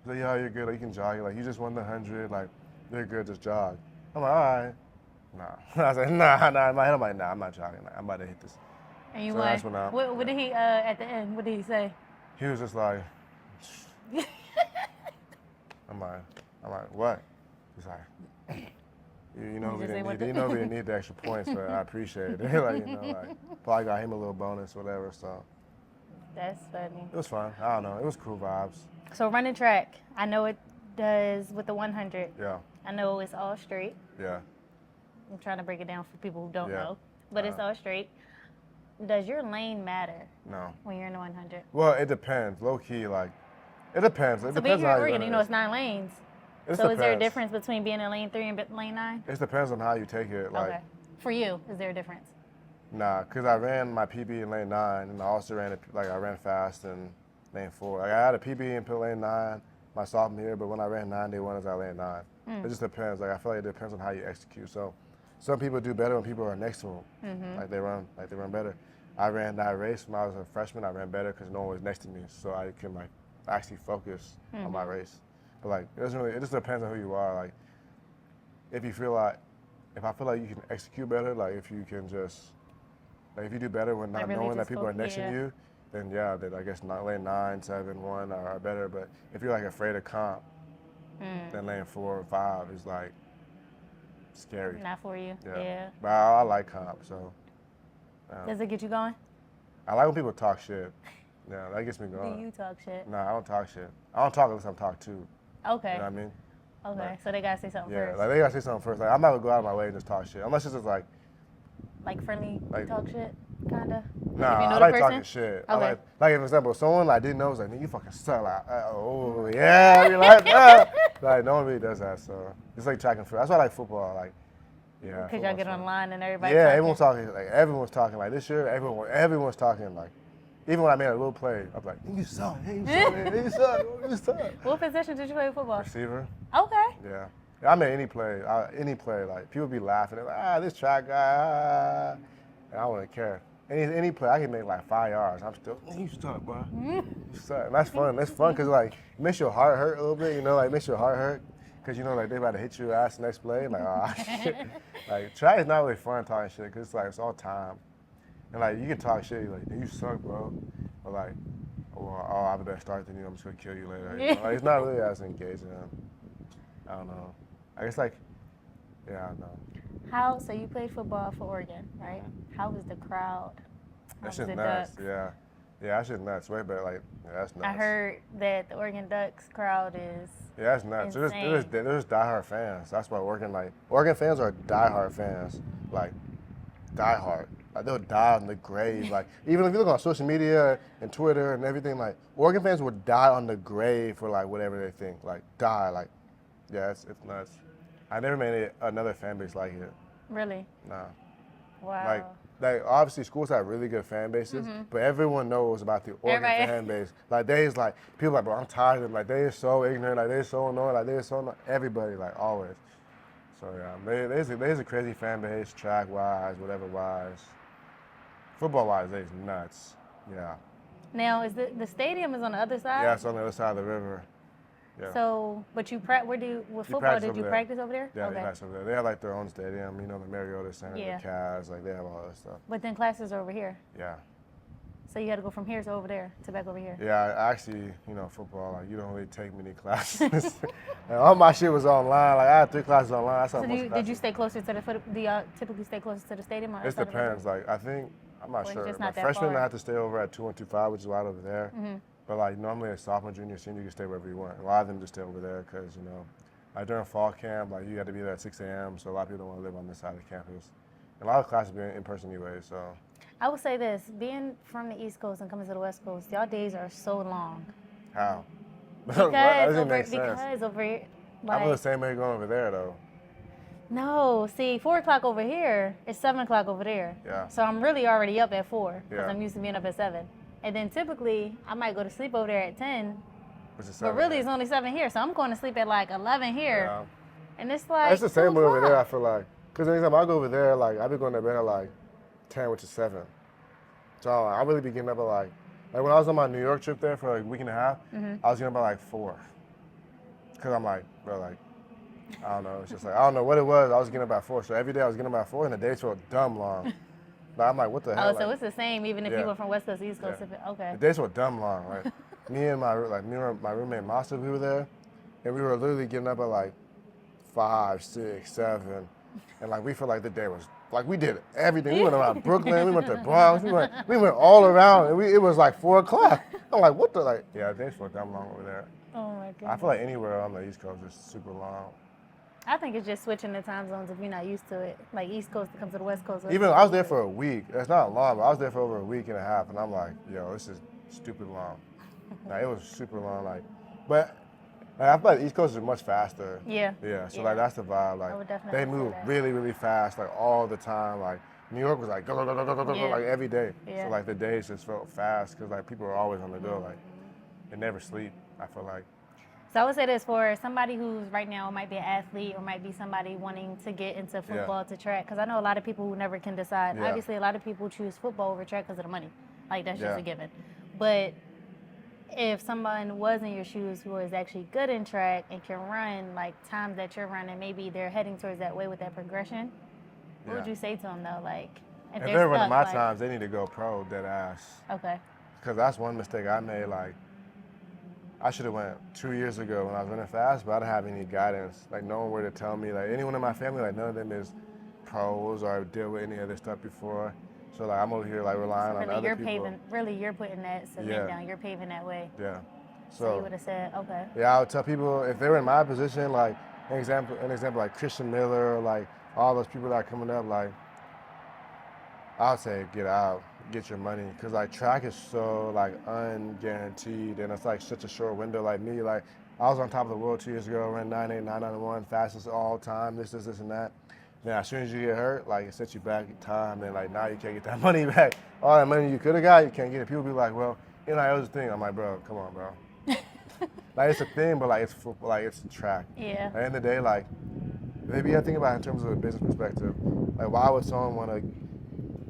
He's like, yeah, you're good. Like, you can jog. You're like, you just won the 100. Like, you're good. Just jog. I'm like, all right. Nah. I was like, nah. In my head, I'm like, nah, I'm not jogging. Like, I'm about to hit this. And you won. What did he at the end? What did he say? He was just like. I'm like, what? He's like, you know, we didn't need the extra points, but I appreciate it. Like, you know, like, probably got him a little bonus, whatever. So that's funny. It was fun. I don't know. It was cool vibes. So running track, I know it does with the 100. Yeah. I know it's all straight. Yeah. I'm trying to break it down for people who don't know, but it's all straight. Does your lane matter? No. When you're in the 100? Well, it depends. Low key, like, it depends. It so depends being on here in how Oregon, it's 9 lanes. It so is there a difference between being in lane 3 and lane 9? It depends on how you take it. Like, okay. For you, is there a difference? Nah, because I ran my PB in lane 9, and I also ran I ran fast in lane 4. Like, I had a PB in lane 9 my sophomore year, but when I ran 9, they wanted us at lane 9. It just depends. Like, I feel like it depends on how you execute. So some people do better when people are next to them. Like they run better. I ran that race when I was a freshman. I ran better because no one was next to me, so I can like actually focus on my race. But like it just depends on who you are. Like if I feel like you can execute better, like if you can just like if you do better when not knowing that people are next to you, then then I guess lane 9, 7, 1 are better. But if you're like afraid of comp, then lane 4 or 5 is like scary. Not for you. Yeah. But I like comp, so. Does it get you going? I like when people talk shit. Yeah, that gets me going. Do you talk shit? Nah, I don't talk shit. I don't talk unless I'm talked to. Okay. You know what I mean? Okay, like, so they gotta say something first. Yeah, like they gotta say something first. Like I'm not gonna go out of my way and just talk shit, unless it's just like. Like friendly talk shit, kinda. Nah, if you know I like talking shit. Okay. Like for example, someone I didn't know was like, "Man, you fucking suck." Like, oh yeah, you're like, like no one really does that. So it's like track and field. That's why I like football. Like, yeah. Because y'all get online and everybody. Yeah, talking. everyone's talking. Like this year, everyone's talking. Like, even when I made a little play, I'm like, "You suck, hey, you suck, you suck." What position did you play football? Receiver. Okay. Yeah. I made any play. Like people be laughing. They're like, this track guy. And I wouldn't care. Any play, I can make like 5 yards. I'm still, you suck, bro. You suck. And that's fun. That's fun because like it makes your heart hurt a little bit. You know, like it makes your heart hurt because you know like they about to hit your ass next play. Like shit. Like track is not really fun talking shit because it's all time. And like you can talk shit. You're like, you suck, bro. Or like, I have a better start than you. I'm just gonna kill you later. You know? Like, it's not really as engaging. I don't know. I guess like, yeah, I don't know. So you played football for Oregon, right? How was the crowd? That shit nuts, yeah. Yeah, that shit nuts. Way better, like, yeah, that's nuts. I heard that the Oregon Ducks crowd is yeah, that's nuts. They're just diehard fans. That's why Oregon fans are diehard fans. Like, diehard. Like, they'll die on the grave. Like, even if you look on social media and Twitter and everything, like, Oregon fans would die on the grave for, like, whatever they think. Like, die. Like, yeah, it's nuts. I never made another fan base like it. Really? Nah. Wow. Like obviously schools have really good fan bases, but everyone knows about the Oregon fan base. Like people like, bro, I'm tired of them. Like they are so ignorant, like they're so annoying, like they're so annoying. Everybody, like always. So yeah, there's a crazy fan base, track wise, whatever wise. Football wise, they's nuts. Yeah. Now, is the stadium is on the other side? Yeah, it's on the other side of the river. Yeah. So, but with football, did you practice over there? Yeah, okay. they practice over there. They have like their own stadium, you know, the Mariota Center, Yeah. the Cavs, like they have all that stuff. But then classes are over here. Yeah. So you had to go from here to over there to back over here. Yeah, actually, you know, football, like you don't really take many classes. And all my shit was online. Like I had 3 classes online. That's how Did you stay closer to the do y'all typically stay closer to the stadium? Or it depends. Like I think I'm not sure. Just not that freshmen far. I have to stay over at 2125, which is right over there. But like normally a sophomore, junior, senior, you can stay wherever you want. A lot of them just stay over there because you know, like during fall camp, like you got to be there at 6 a.m. So a lot of people don't want to live on this side of the campus. And a lot of classes be in person anyway. So I would say this: being from the East Coast and coming to the West Coast, y'all days are so long. how? Because over here, I feel the same way going over there though. No, see, 4 o'clock over here is 7 o'clock over there. Yeah. So I'm really already up at 4 because Yeah. I'm used to being up at 7. And then typically I might go to sleep over there at 10, Which is but really it's only 7 here. So I'm going to sleep at like 11 here. Yeah. And it's like It's the same 2 way over there. I o'clock. feel like because anytime I go over there, like I be going to bed at like 10, which is 7. So I really be getting up at like when I was on my New York trip there for like a week and a half, I was getting up at like 4. Cause I'm like, bro, like I don't know. It's just like I don't know what it was. I was getting up at 4. So every day I was getting up at 4, and the days felt dumb long. Like I'm like, what the hell? Oh, so it's the same even if Yeah. you were from West Coast, East Coast. Yeah. Okay. The days were dumb long. Like me and my roommate Master, we were there, and we were literally getting up at like 5, 6, 7, and like we felt like the day was like we did everything. We went around Brooklyn, we went to Bronx, we went all around, and it was like 4 o'clock. I'm like, what the like? Yeah, the days felt dumb long over there. Oh my goodness. I feel like anywhere on the East Coast is super long. I think it's just switching the time zones if you're not used to it. Like East Coast to come to the West Coast. Even I was there for a week. It's not long, but I was there for over a week and a half, and I'm like, yo, this is stupid long. Like, it was super long. But I feel like the East Coast is much faster. Yeah. Yeah. So Yeah. like that's the vibe. I would Like definitely they say move that. really, really fast, like all the time. Like New York was like go, go, go, go, go, go, go, Yeah. like every day. Yeah. So like the days just felt fast because like people are always on the go. Like they never sleep. I feel like. So I would say this for somebody who's right now might be an athlete or might be somebody wanting to get into football to track. Because I know a lot of people who never can decide. Yeah. Obviously, a lot of people choose football over track because of the money. Like that's just Yeah. a given. But if someone was in your shoes who is actually good in track and can run like times that you're running, maybe they're heading towards that way with that progression. What would Yeah. you say to them though? Like If they're they're running stuck, my like, times, they need to go pro, dead ass. Okay. Because that's one mistake I made. Like, I should have went 2 years ago when I was running fast, but I didn't have any guidance. Like, no one were to tell me. Like, anyone in my family, like, none of them is pros or dealt with any other stuff before. So, like, I'm over here, like, relying on other people. You're putting that cement Yeah. down. You're paving that way. Yeah. So you would have said, okay. Yeah, I would tell people if they were in my position, like, an example like Christian Miller, or, like, all those people that are coming up, like, I would say get out, get your money, because like track is so like unguaranteed, and it's like such a short window. Like me, like I was on top of the world 2 years ago, ran 9.8, 991, fastest all time, this, and that. Then as soon as you get hurt, like it sets you back in time, and like now you can't get that money back. All that money you could have got, you can't get it. People be like, well, you know, it was a thing. I'm like, bro, come on, bro. Like it's a thing, but like it's football, like it's track. Yeah. At the end of the day, like maybe I think about it in terms of a business perspective. Like why would someone want to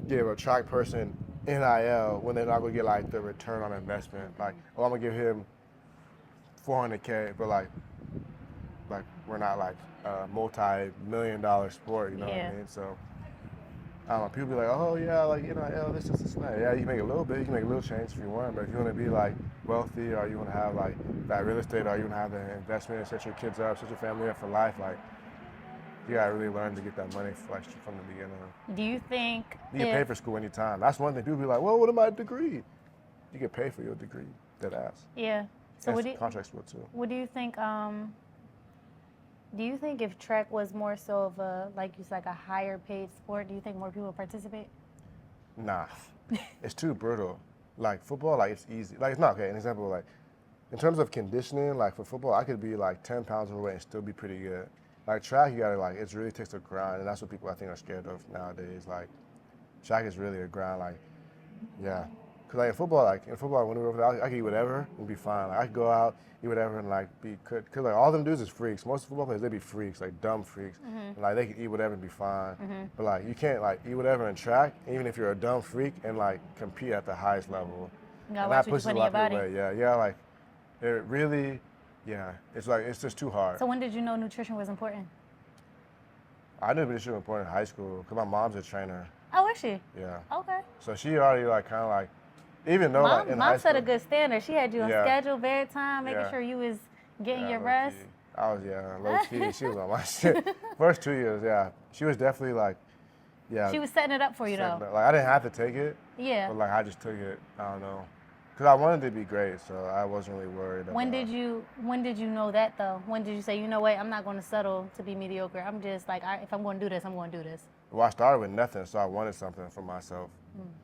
give a track person NIL when they're not gonna get like the return on investment? Like, oh, I'm gonna give him $400K, but like we're not like a multi-million-dollar sport, you know what I mean? So I don't know. People be like, oh yeah, like NIL, this and that. Yeah, you can make a little bit, you can make a little change if you want, but if you want to be like wealthy, or you want to have like that real estate, or you want to have the investment, set your kids up, set your family up for life, like you gotta really learn to get that money from the beginning. Do you think You can pay for school anytime. That's one thing. People be like, well, what about a degree? You can pay for your degree, dead ass. Yeah. So And contracts will too. what do you think? Do you think if track was more so of a like you said, like a higher paid sport, do you think more people would participate? Nah, it's too brutal. Like football, like it's easy. Like it's not okay. An example, like in terms of conditioning, like for football, I could be like 10 pounds overweight and still be pretty good. like track, you gotta like, it really takes a grind, and that's what people I think are scared of nowadays. Like, track is really a grind. Like, yeah, cause like in football, when we were over there, I could eat whatever and be fine. Like I could go out, eat whatever, and like be good. Cause like all them dudes is freaks. Most football players, they be freaks, like dumb freaks. And, like they can eat whatever and be fine. But like you can't like eat whatever in track, even if you're a dumb freak, and like compete at the highest level. You gotta And watch that what pushes you a put in lot your of people body. away. Yeah, like it really, it's like it's just too hard. So when did you know nutrition was important? I knew nutrition was important in high school because my mom's a trainer. Oh, is she? Yeah. Okay. So she already like kind of like, even though like in high Mom school. set a good standard. She had you on schedule, very time, making Yeah. sure you was getting your low rest. key. I was low key. She was on my shit. First 2 years, she was definitely like, She was setting it up for you though. Like I didn't have to take it. Yeah. But like I just took it. I don't know, because I wanted to be great, so I wasn't really worried. When did you know that though? When did you say, you know what, I'm not going to settle to be mediocre. I'm just like, if I'm going to do this, I'm going to do this. Well, I started with nothing, so I wanted something for myself.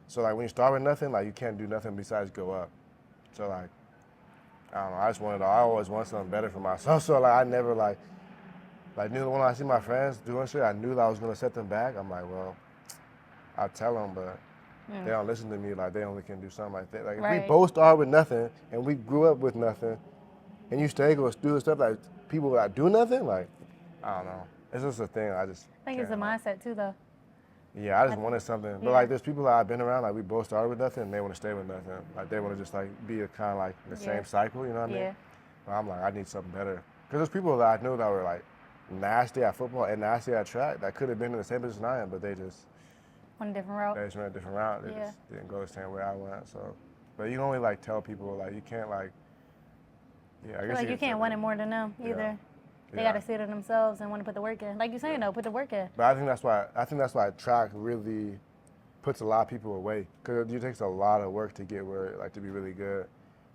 So like when you start with nothing, like you can't do nothing besides go up. So like, I don't know. I always wanted something better for myself. So like I never like knew when I see my friends doing shit, I knew that I was gonna set them back. I'm like, well, I'll tell them, but they don't listen to me. Like they only can do something like that. Like if we both start with nothing and we grew up with nothing, and you stay go do the stuff like people that do nothing, like I don't know. It's just a thing. I think it's a mindset too, though. Yeah, I just wanted something. But like there's people that I've been around, like we both started with nothing and they want to stay with nothing. Like they want to just like be a kind of like the same cycle, you know what I mean? But I'm like, I need something better. Because there's people that I knew that were like nasty at football and nasty at track that could have been in the same position I am, but they just went a different route. They just went a different route. They just didn't go the same way I went. So, but you can only like tell people, like you can't like, I guess like you can't want it more than them either. They got to see it in themselves and want to put the work in. Like you're saying, though, put the work in. But I think that's why track really puts a lot of people away, because it takes a lot of work to get where like to be really good,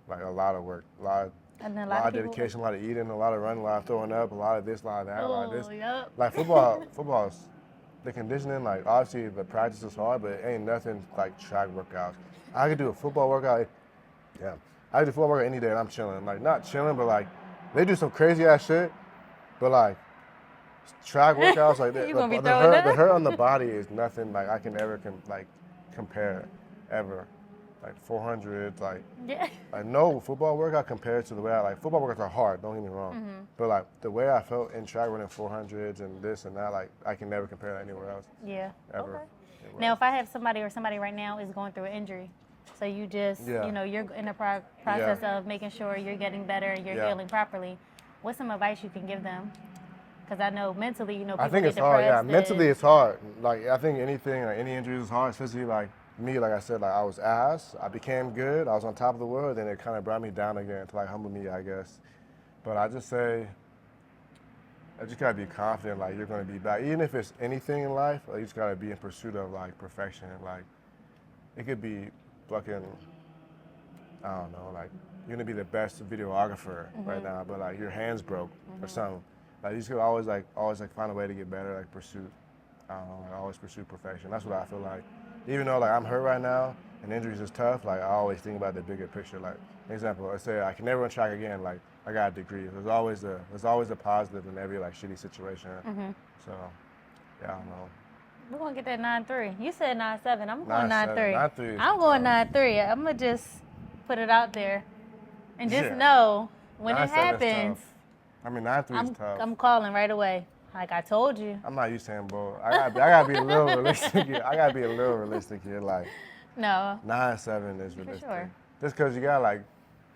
like a lot of work, a lot of dedication, a lot of eating, a lot of running, a lot of throwing up, a lot of this, a lot of that, a lot of this. Yep. Like football's the conditioning. Like obviously the practice is hard, but it ain't nothing like track workouts. I could do a football workout. I could do a football workout any day and I'm chilling. Like not chilling, but like they do some crazy ass shit. But like track workouts, like the hurt on the body is nothing like I can ever compare, ever. Like 400, like no football workout compared to the way I like football workouts are hard. Don't get me wrong, but like the way I felt in track running 400s and this and that, like I can never compare that anywhere else. Yeah. Ever. Okay. Now, if I have somebody right now is going through an injury, so you just you're in the process of making sure you're getting better and you're healing properly. What's some advice you can give them? Because I know mentally, people I think it's hard. Yeah, mentally it's hard. Like I think anything, like any injury is hard. Especially like me, like I said, like I was ass. I became good. I was on top of the world, and it kind of brought me down again to like humble me, I guess. But I just say, I just gotta be confident. Like you're gonna be back, even if it's anything in life. Like, you just gotta be in pursuit of like perfection. Like it could be fucking, I don't know, like. You're gonna be the best videographer right now, but like your hands broke or something. Like you just gotta always find a way to get better, like pursue. I don't know, like always pursue perfection. That's what I feel like. Even though like I'm hurt right now and injuries is tough, like I always think about the bigger picture. Like example, let's say I can never run track again. Like I got a degree. There's always a positive in every like shitty situation. So yeah, I don't know. We're gonna get that 9.3. You said 9.7. I'm going 9.3. 9.3. I'm going 9.3. I'm gonna just put it out there. And just know when it happens. I mean, 9.3 is tough. I'm calling right away. Like I told you. I'm not Usain Bolt. I gotta be a little realistic here. Like no. 9.7 is realistic. For sure. Just because you gotta like,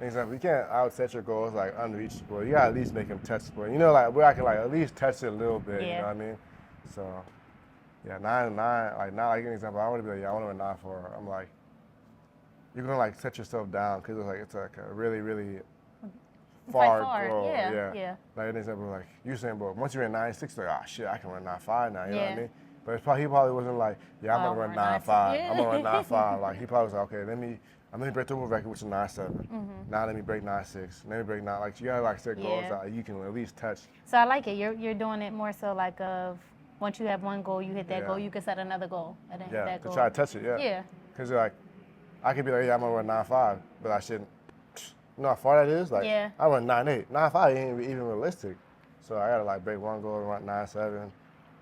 example, you can't outset your goals like unreachable. You gotta at least make them touchable. You know, like where I can like at least touch it a little bit. You know what I mean? So yeah, 9, like not like an example. I want to be like, I want to run 9.4. I'm like. You're gonna like set yourself down because it's like a really, really far goal. Yeah. Like an example, like you saying, but once you're in 9.6, like, oh shit, I can run 9.5 now. You know what I mean? But he probably wasn't like, I'm gonna run 9.5. I'm gonna run 9.5. Like he probably was like, okay, let me break the world record, which is 9.7. Now let me break 9.6. Let me break 9. Like you gotta like set goals that you can at least touch. So I like it. You're doing it more so like of once you have one goal, you hit that goal, you can set another goal and then hit that goal. To try to touch it. Yeah. Because you're like. I could be like, I'm gonna run 9.5, but I shouldn't. You know how far that is? Like, I run 9.8. 9.5 ain't even realistic. So I gotta like break one goal and run 9.7,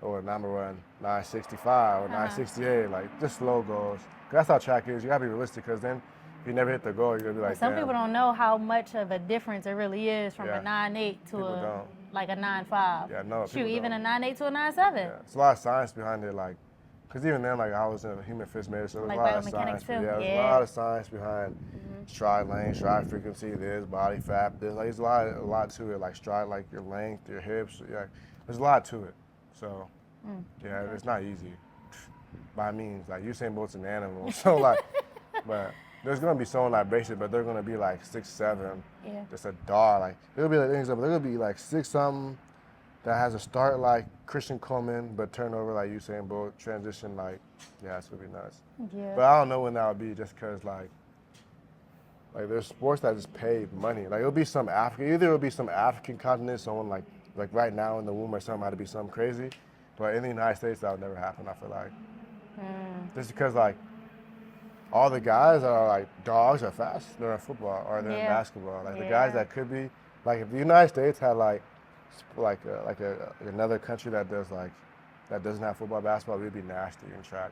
or number run 9.65 or 9.68, like just slow goals. 'Cause that's how track is. You gotta be realistic, because then if you never hit the goal, you're gonna be like, some people don't know how much of a difference it really is from a 9.8 to like a 9.5. Yeah, no. Shoot, even don't. a 9.8 to a 9.7. Yeah, it's a lot of science behind it, like, because even then, like, I was in a human physics major, so there's Like a lot of biomechanics science. too. Yeah, there's a lot of science behind stride length, stride frequency, this, body fat, this. Like, there's a lot to it, like stride, like your length, your hips. Yeah, there's a lot to it. So, yeah, it's not easy by means. Like, Usain Bolt's an animal, so like, but there's gonna be someone like basic, but they're gonna be like 6'7", just a dog. Like, there'll be like things, but they're gonna be like 6-something that has a start like Christian Coleman, but turn over like Usain Bolt, transition like, yeah, it's gonna be nuts. Yeah. But I don't know when that'll be, just cause like there's sports that just pay money. Like, it'll be some African, either it'll be some African continent, someone like right now in the womb or something, might be something crazy. But in the United States, that would never happen, I feel like. Just because like all the guys are like dogs are fast. They're in football or they're in basketball. Like the guys that could be, like if the United States had another country that doesn't have football, basketball, we'd be nasty in track.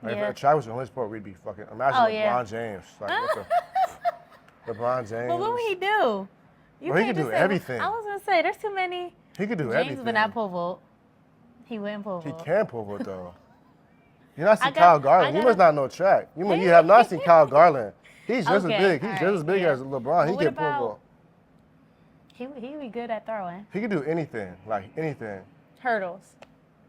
Like if track was the only sport, we'd be fucking. Imagine LeBron James. Like what the LeBron James. But what would he do? He could do everything. I was gonna say there's too many. He could do James everything. James would not pole vault. He wouldn't pole vault. He can pole vault though. You not seen Kyle Garland? You must not know track. You have not seen Kyle Garland. He's just as big. He's just as big as LeBron. He can pole vault. He would be good at throwing. He could do anything, like anything. Hurdles.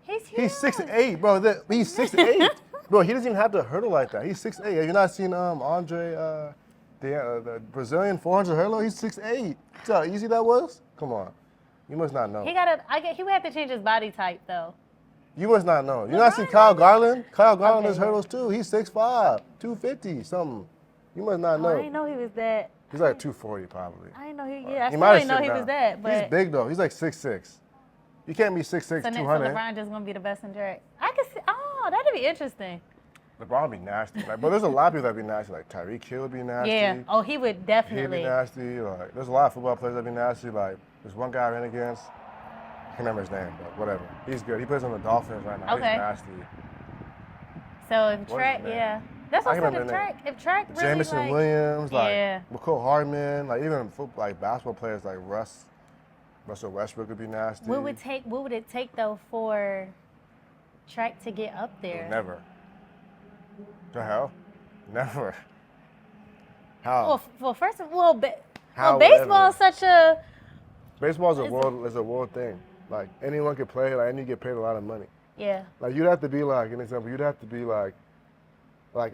He's huge. He's 6'8", bro. He's 6'8". Bro, he doesn't even have to hurdle like that. He's 6'8". Have you not seen Andre, the Brazilian 400 hurdler? He's 6'8". See how easy that was? Come on. You must not know. He would have to change his body type, though. You must not know. You not see Kyle Garland? Kyle Garland does hurdles, too. He's 6'5", 250, something. You must not know. I didn't know he was that. He's like 240, probably. I didn't know he I he still didn't know he was that. But he's big, though. He's like 6'6". You can't be 6'6", 200. So LeBron just going to be the best in track. I could see. Oh, that'd be interesting. LeBron would be nasty. Like, but there's a lot of people that'd be nasty. Like Tyreek Hill would be nasty. Yeah. Oh, he would definitely. He'd be nasty. Like, there's a lot of football players that'd be nasty. Like, there's one guy I ran against. I can't remember his name, but whatever. He's good. He plays on the Dolphins right now. Okay. He's nasty. So if track, that's what I said. If track really Jamison Williams, McCole Hardman, like even like basketball players like Russell Westbrook would be nasty. What would it take though for track to get up there? Never. The hell? Never. How? Well, first of all, baseball is such a. Baseball is a world thing. Like anyone can play, like and you get paid a lot of money. Yeah. Like you'd have to be like an example. You'd have to be like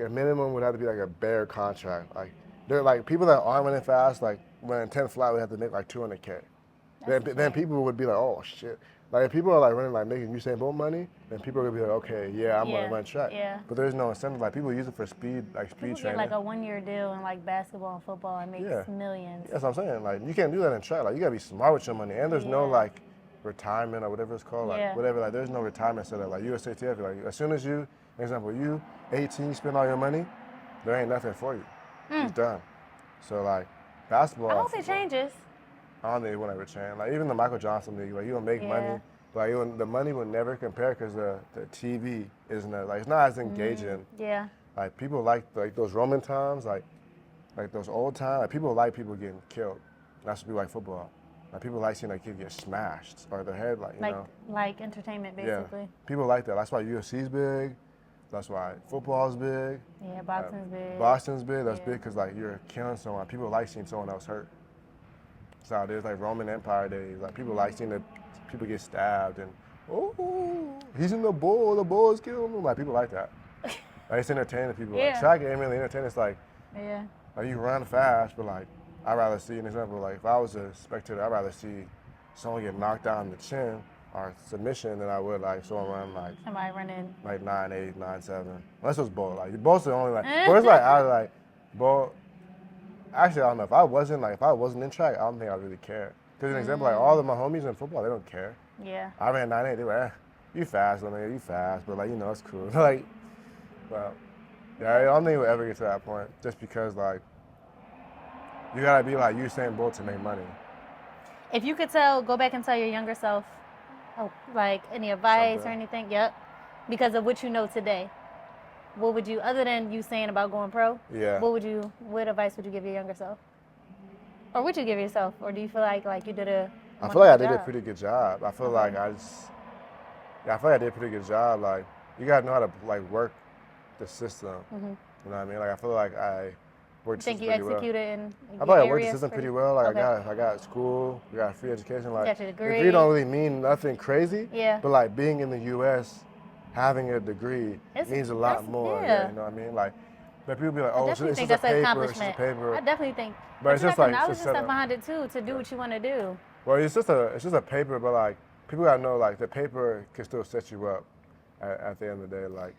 a minimum would have to be like a bare contract. Like they're like people that aren't running fast, like running 10 flat would have to make like $200K. Then people would be like, oh shit. Like if people are like running like making Usain Bolt money, then people are gonna be like, okay, yeah, I'm gonna run track. Yeah. But there's no incentive. Like people use it for speed, like speed people training. Get like a 1-year deal in like basketball and football and make millions. That's what I'm saying. Like you can't do that in track. Like you gotta be smart with your money. And there's no like retirement or whatever it's called. Like whatever. Like there's no retirement set up. Like USATF. Like as soon as you, for example, you 18, you spend all your money, there ain't nothing for you. It's done. So like basketball. I hope it changes. I don't think it will ever change. Like even the Michael Johnson league, like you don't make money. Like the money will never compare because the TV isn't it's not as engaging. Yeah. Like people like those Roman times, like those old times. Like people like people getting killed. That's what people like football. Like people like seeing like kids get smashed or their head, you know. Like entertainment basically. Yeah. People like that. That's why UFC's big. That's why football's big. Yeah, boxing's big. Boxing's big. That's big because like you're killing someone. People like seeing someone else hurt. That's how it is. Like Roman Empire days. Like people like seeing people get stabbed and he's in the bull is killing him. Like people like that. Like it's entertaining people. Like track ain't really entertaining. It's like you run fast, but like I'd rather see an example. Like if I was a spectator, I'd rather see someone get knocked down in the chin or submission than I would like someone run like somebody running like 9.8, 9.7. Unless it was Bolt. Like Bolt's the only but it's like I was like Bolt. Actually, I don't know if I wasn't in track, I don't think I'd really care. Because an example, like all of my homies in football, they don't care. Yeah. I ran 9.8. They were, you fast, you fast, but like it's cool. Like, well, yeah, I don't think we'll ever get to that point. Just because like you gotta be like Usain Bolt to make money. If you could go back and tell your younger self, like any advice or anything, because of what you know today, what would you, other than you saying about going pro, what advice would you give your younger self? Or would you give yourself? Or do you feel like you did I feel like I did a pretty good job. I feel like I feel like I did a pretty good job. Like, you gotta know how to like work the system. You know what I mean? Like, I feel like I worked the system pretty well. You executed in I feel like I worked the system pretty well. Like, I got school, we got free education. Like, got your degree. Degree don't really mean nothing crazy. Yeah. But like being in the U.S., having a degree means a lot more. Yeah. You know what I mean? Like, but people be like, oh, it's just a paper. It's just a paper. I definitely think. But it's just like knowledge and stuff behind it too to do what you want to do. Well, it's just a paper, but like people gotta know like the paper can still set you up at the end of the day. Like,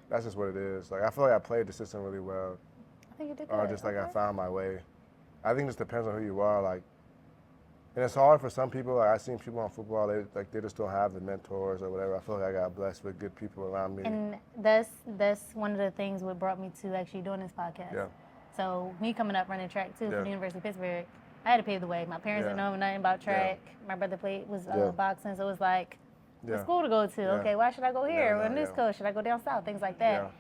that's just what it is. Like, I feel like I played the system really well. I think you did good. Or just like I found my way. I think it just depends on who you are. Like, and it's hard for some people. Like, I've seen people on football, they just don't have the mentors or whatever. I feel like I got blessed with good people around me. And that's one of the things what brought me to actually doing this podcast. Yeah. So me coming up running track too for the University of Pittsburgh, I had to pave the way. My parents didn't know nothing about track. My brother was boxing, so it was like the school to go to. Okay, why should I go here? When this coach, should I go down south? Things like that.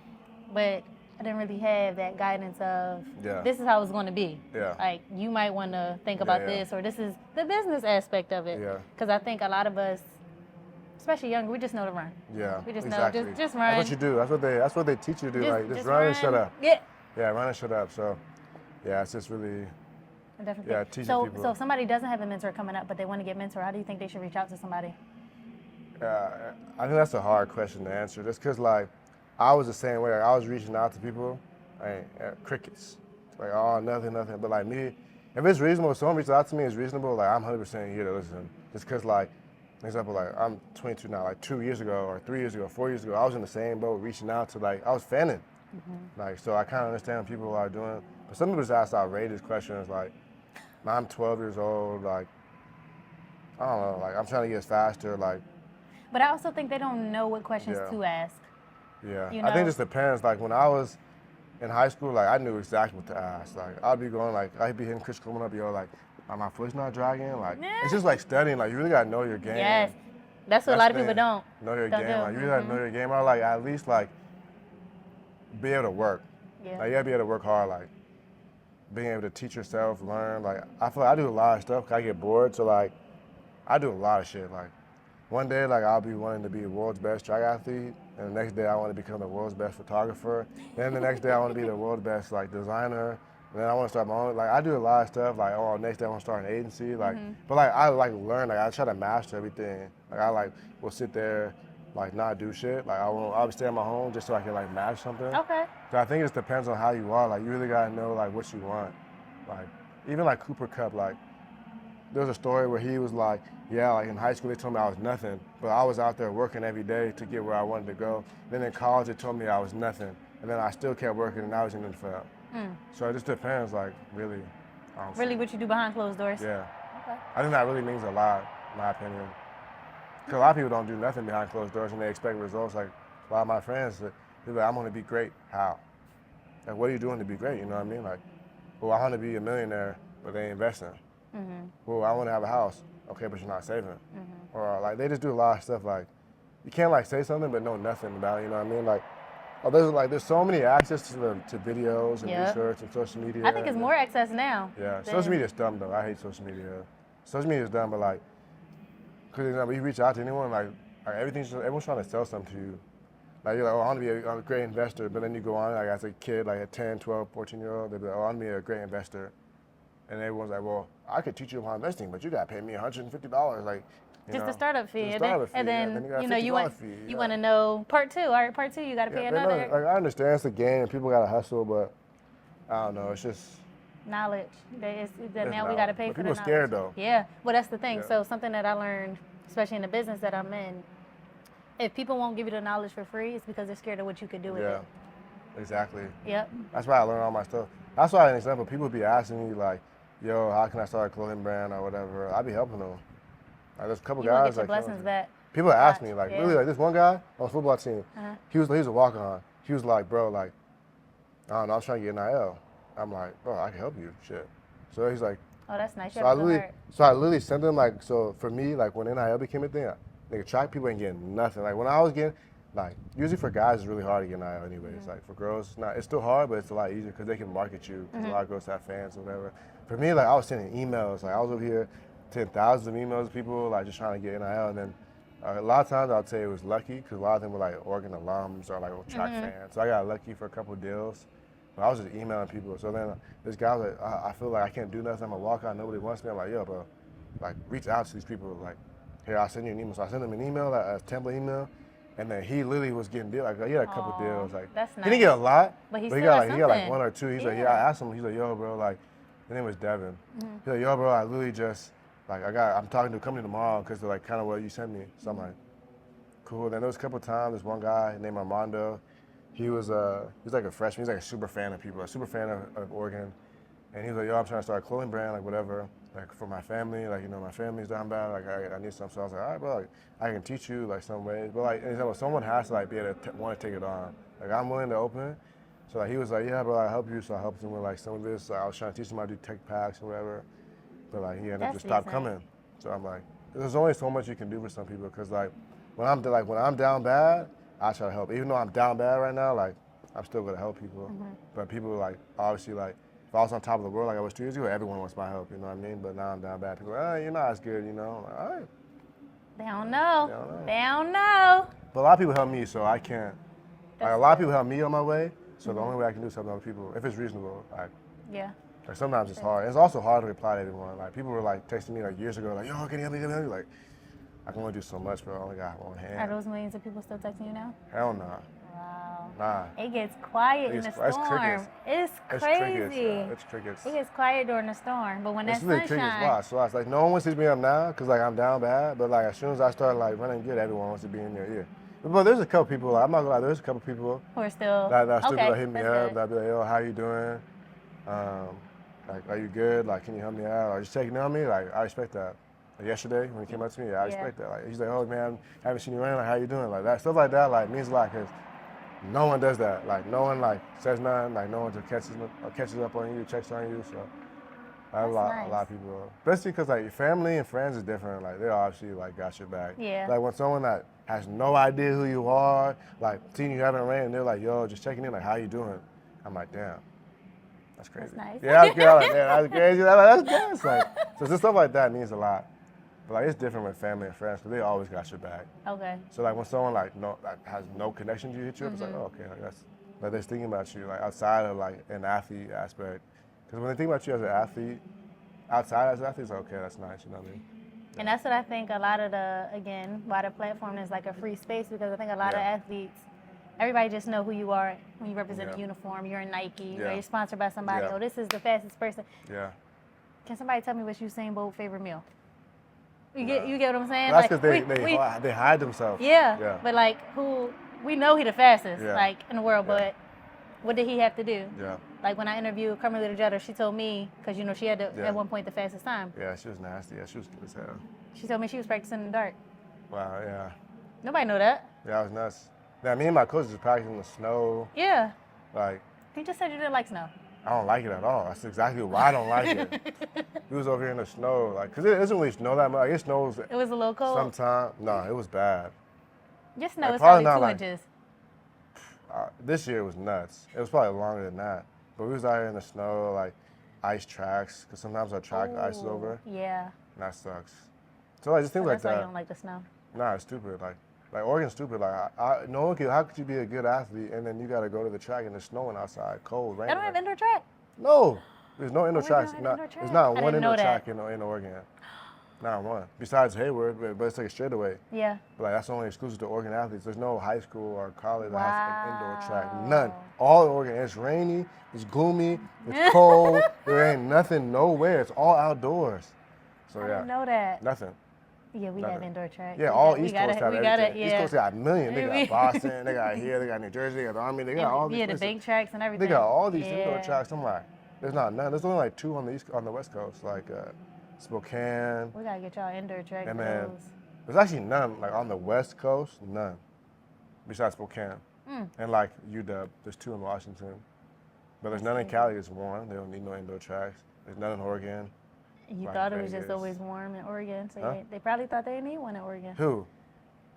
But I didn't really have that guidance of this is how it's going to be. Like, you might want to think about this, or this is the business aspect of it. Because I think a lot of us, especially younger, we just know to run. We just know just run. That's what you do. That's what they teach you to do. Just run and shut up. Run and shut up. So it's just really teaching people. So if somebody doesn't have a mentor coming up, but they want to get mentored, how do you think they should reach out to somebody? I think that's a hard question to answer. Just because like I was the same way. Like, I was reaching out to people, crickets. Like, oh, nothing. But like me, if it's reasonable, if someone reaches out to me, it's reasonable. Like, I'm 100% here to listen. Just because, like, for example, like I'm 22 now. Like 2 years ago, or 3 years ago, 4 years ago, I was in the same boat, reaching out to like I was fanning. Like, so I kind of understand what people are doing. But some people just ask outrageous questions. Like, I'm 12 years old. Like, I don't know. Like, I'm trying to get faster. Like. But I also think they don't know what questions to ask. Yeah, I think it just depends. Like, when I was in high school, like, I knew exactly what to ask. Like, I'd be going, like, I'd be hitting Chris coming up, like, my foot's not dragging. Like, it's just like studying. Like, you really got to know your game. Yes, that's what a lot of people don't. Know your game. Like, you really got to know your game. Or, like, at least, like, be able to work. Like, you got to be able to work hard. Like, being able to teach yourself, learn. Like, I feel like I do a lot of stuff 'cause I get bored. So, like, I do a lot of shit. Like, one day, like, I'll be wanting to be the world's best track athlete, and the next day I want to become the world's best photographer. Then the next day I want to be the world's best, like, designer. And then I want to start my own. Like, I do a lot of stuff. Like, oh, next day I want to start an agency. Like, but like I like learn. Like, I try to master everything. Like, I like will sit there, like, not do shit. Like, I'll be staying at my home just so I can like master something. Okay. So I think it just depends on how you are. Like, you really gotta know like what you want. Like, even like Cooper Cup. Like, there was a story where he was like, like in high school they told me I was nothing, but I was out there working every day to get where I wanted to go. Then in college they told me I was nothing, and then I still kept working, and I was in the NFL. So it just depends, like, really. Really, what you do behind closed doors. Yeah. Okay. I think that really means a lot, in my opinion. Because a lot of people don't do nothing behind closed doors, and they expect results. Like, a lot of my friends, they're like, I'm going to be great. How? Like, what are you doing to be great? You know what I mean? Like, well, I want to be a millionaire, but they ain't investing. Well, I want to have a house. Okay, but you're not saving. Or like, they just do a lot of stuff. Like, you can't like say something but know nothing about it. You know what I mean? Like, there's so many access to videos and research and social media. I think it's more access now. Yeah, social media is dumb though. I hate social media. Social media is dumb, but like, because you reach out to anyone, like everyone's trying to sell something to you. Like, you're like, oh, I want to be a great investor, but then you go on, like, as a kid, like a 10, 12, 14-year-old, they'll be like, oh, I want to be a great investor. And everyone's like, well, I could teach you about investing, but you got to pay me $150. Like, just the startup fee. And then you want to know part two. All right, part two, you got to pay another. Like, I understand it's a game and people got to hustle, but I don't know. It's just knowledge. Now we got to pay for the knowledge. People scared though. Yeah, well, that's the thing. So something that I learned, especially in the business that I'm in, if people won't give you the knowledge for free, it's because they're scared of what you could do with it. Exactly. Yep. That's why I learned all my stuff. That's why, an example, people be asking me like, yo, how can I start a clothing brand or whatever? I be helping them. Like, there's a couple guys get your blessings back. People ask me, like, really, like, this one guy on the football team, he was a walk-on. He was like, bro, like, I don't know, I'm trying to get NIL. I'm like, bro, I can help you, shit. So he's like, Oh, that's nice. So I literally sent them like, so for me, like when NIL became a thing, like track people ain't getting nothing. Like when I was getting, like usually for guys it's really hard to get NIL anyways. Like for girls, it's still hard, but it's a lot easier because they can market you. Because a lot of girls have fans or whatever. For me, like I was sending emails. Like I was over here sending thousands of emails to people, like just trying to get NIL. And then a lot of times I'd say it was lucky because a lot of them were like Oregon alums or like track fans. So I got lucky for a couple of deals. But I was just emailing people. So then this guy was like, I feel like I can't do nothing. I'm gonna walk out. Nobody wants me. I'm like, yo, bro, like reach out to these people. Like, here, I'll send you an email. So I sent him an email, like, a template email. And then he literally was getting deals. Like he had a couple deals. Like that's nice. He didn't get a lot, but he got like one or two. He's like, I asked him. He's like, yo, bro, like, his name was Devin. He's like, yo, bro, I literally just like I'm talking to a company tomorrow because they're like kind of what you sent me. So I'm like, cool. Then there was a couple of times. There's one guy named Armando. He was like a freshman. He's like a super fan of people, a super fan of Oregon. And he was like, yo, I'm trying to start a clothing brand, like whatever, like for my family, like, you know, my family's down bad, like I need something. So I was like, all right, bro, like, I can teach you like some ways, but like, someone has to like be able to want to take it on. Like I'm willing to open it. So like he was like, yeah, bro, I'll help you. So I helped him with like some of this. Like, I was trying to teach him how to do tech packs or whatever, but like he ended up just stopped coming. So I'm like, there's only so much you can do for some people because like when I'm down bad, I try to help. Even though I'm down bad right now, like I'm still gonna help people. But people like obviously like. If I was on top of the world like I was 2 years ago, everyone wants my help, you know what I mean? But now I'm down bad. People are like, you're not as good, you know? I'm like, all right. They don't know. But a lot of people help me, so I can't. Like, a lot of people help me on my way, so the only way I can do something to other people, if it's reasonable, like sometimes it's hard. It's also hard to reply to everyone. Like people were like texting me like years ago, like, yo, can you help me? Like, I can only do so much, bro. I only got one hand. Are those millions of people still texting you now? Hell nah. Wow. Nah. It gets quiet in the storm. It's crazy. It's crickets. It gets quiet during the storm, but when that sun shines. So I was like, no one wants to be up now because like I'm down bad, but like as soon as I start like running good, everyone wants to be in your ear. But there's a couple people, like, I'm not gonna lie, there's a couple people who are still that still hit me up. That be like, yo, how you doing? Like, are you good? Like, can you help me out? Or just checking on me? Like, I respect that. Like yesterday when he came up to me, I respect that. Like, he's like, oh man, I haven't seen you running. Like, how you doing? Like that stuff like that, like means a lot because no one does that. Like, no one like says nothing. Like, no one just catches up on you, checks on you. So, I have a lot of people, especially because like your family and friends is different. Like, they obviously like got your back. Yeah. Like when someone that has no idea who you are, like seeing you haven't ran, and they're like, yo, just checking in, like, how you doing? I'm like, damn. That's crazy. That's nice. Yeah, that's crazy. That's good. Like, so just stuff like that means a lot. But like it's different with family and friends because they always got your back. Okay. So like when someone like has no connection to you, hit you up, it's like, oh, okay, like that's like they're thinking about you like outside of like an athlete aspect. Because when they think about you as an athlete, outside as an athlete, it's like, okay, that's nice, you know what I mean? Yeah. And that's what I think a lot of why the platform is like a free space because I think a lot of athletes, everybody just know who you are when you represent the uniform. You're in Nike, you're sponsored by somebody. Oh, this is the fastest person. Yeah. Can somebody tell me what's Usain Bolt's favorite meal? You get what I'm saying? Well, that's because they hide themselves. Yeah. But like we know he the fastest like in the world, but what did he have to do? Yeah. Like when I interviewed Carmelita Jeter, she told me, because you know she had at one point the fastest time. Yeah, she was nasty. Yeah, she was good as hell. She told me she was practicing in the dark. Wow, yeah. Nobody know that. Yeah, it was nuts. Yeah, me and my coach was practicing in the snow. Yeah. Like. You just said you didn't like snow. I don't like it at all. That's exactly why I don't like it. We was over here in the snow, like, cause it doesn't really snow that much. Like, it snows. It was a little cold. Sometimes, no, it was bad. Your snow like, was probably 2 like, inches. This year was nuts. It was probably longer than that. But we was out here in the snow, like ice tracks, cause sometimes our track ice is over. Yeah. And that sucks. So like just things like that. That's why you don't like the snow. Nah, it's stupid. Like Oregon's stupid. Like no one can. How could you be a good athlete and then you got to go to the track and it's snowing outside, cold, rain? They don't have indoor track. No, there's no indoor tracks. There's not one indoor track in Oregon. Not one. Besides Hayward, but it's like a straightaway. Yeah. But like that's only exclusive to Oregon athletes. There's no high school or college that has an indoor track. None. All in Oregon. It's rainy. It's gloomy. It's cold. There ain't nothing nowhere. It's all outdoors. So I didn't know that. Nothing. Yeah, we have indoor track. Yeah, all East Coast have everything. Yeah. East Coast got a million. They got Boston, they got here, they got New Jersey, they got the Army, they got all these places. The bank tracks and everything. They got all these indoor tracks. I'm like, there's not none. There's only like 2 on the West Coast, like Spokane. We gotta get y'all indoor track. And then there's actually none like on the West Coast, none. Besides Spokane. And like UW, there's 2 in Washington. But there's none in Cali, there's 1. They don't need no indoor tracks. There's none in Oregon. You like thought it was Vegas. just always warm in Oregon, so Huh? they probably thought they didn't need one in Oregon. Who?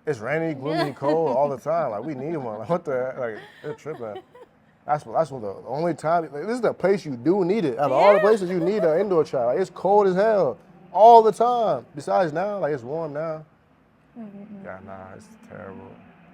It's rainy, gloomy, cold all the time. Like, we need one. Like, what the, like, they're tripping. That's one of the only time, like, this is the place you do need it. Out of all the places you need an indoor track. Like, it's cold as hell all the time. Besides now, like, it's warm now. Yeah, nah, it's terrible.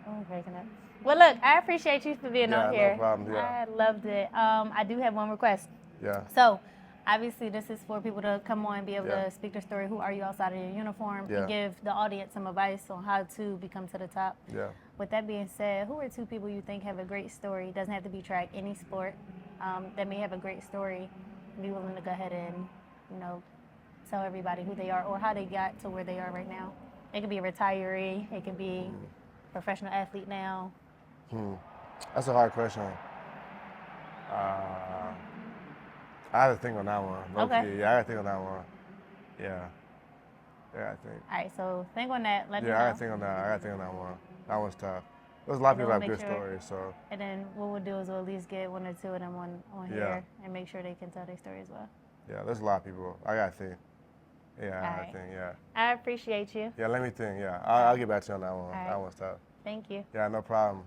I'm breaking up. Well, look, I appreciate you for being on here. No problem, yeah. I loved it. I do have one request. Yeah. So, obviously, this is for people to come on and be able Yeah. to speak their story. Who are you outside of your uniform? Yeah. And give the audience some advice on how to become to the top. Yeah. With that being said, who are 2 people you think have a great story? Doesn't have to be track, any sport, that may have a great story. Be willing to go ahead and, tell everybody who they are or how they got to where they are right now. It could be a retiree. It could be a professional athlete now. That's a hard question. I had to think on that one. Okay. Yeah, I had to think on that one. Yeah. Yeah, I think. All right, so think on that. Let me know. Yeah, I got to think on that. I got to think on that one. That one's tough. There's a lot of people that have good stories, so. And then what we'll do is we'll at least get 1 or 2 of them on here and make sure they can tell their story as well. Yeah, there's a lot of people. I got to think. Yeah, I got right. to think, yeah. I appreciate you. Yeah, let me think, yeah. I'll get back to you on that one. Right. That one's tough. Thank you. Yeah, no problem.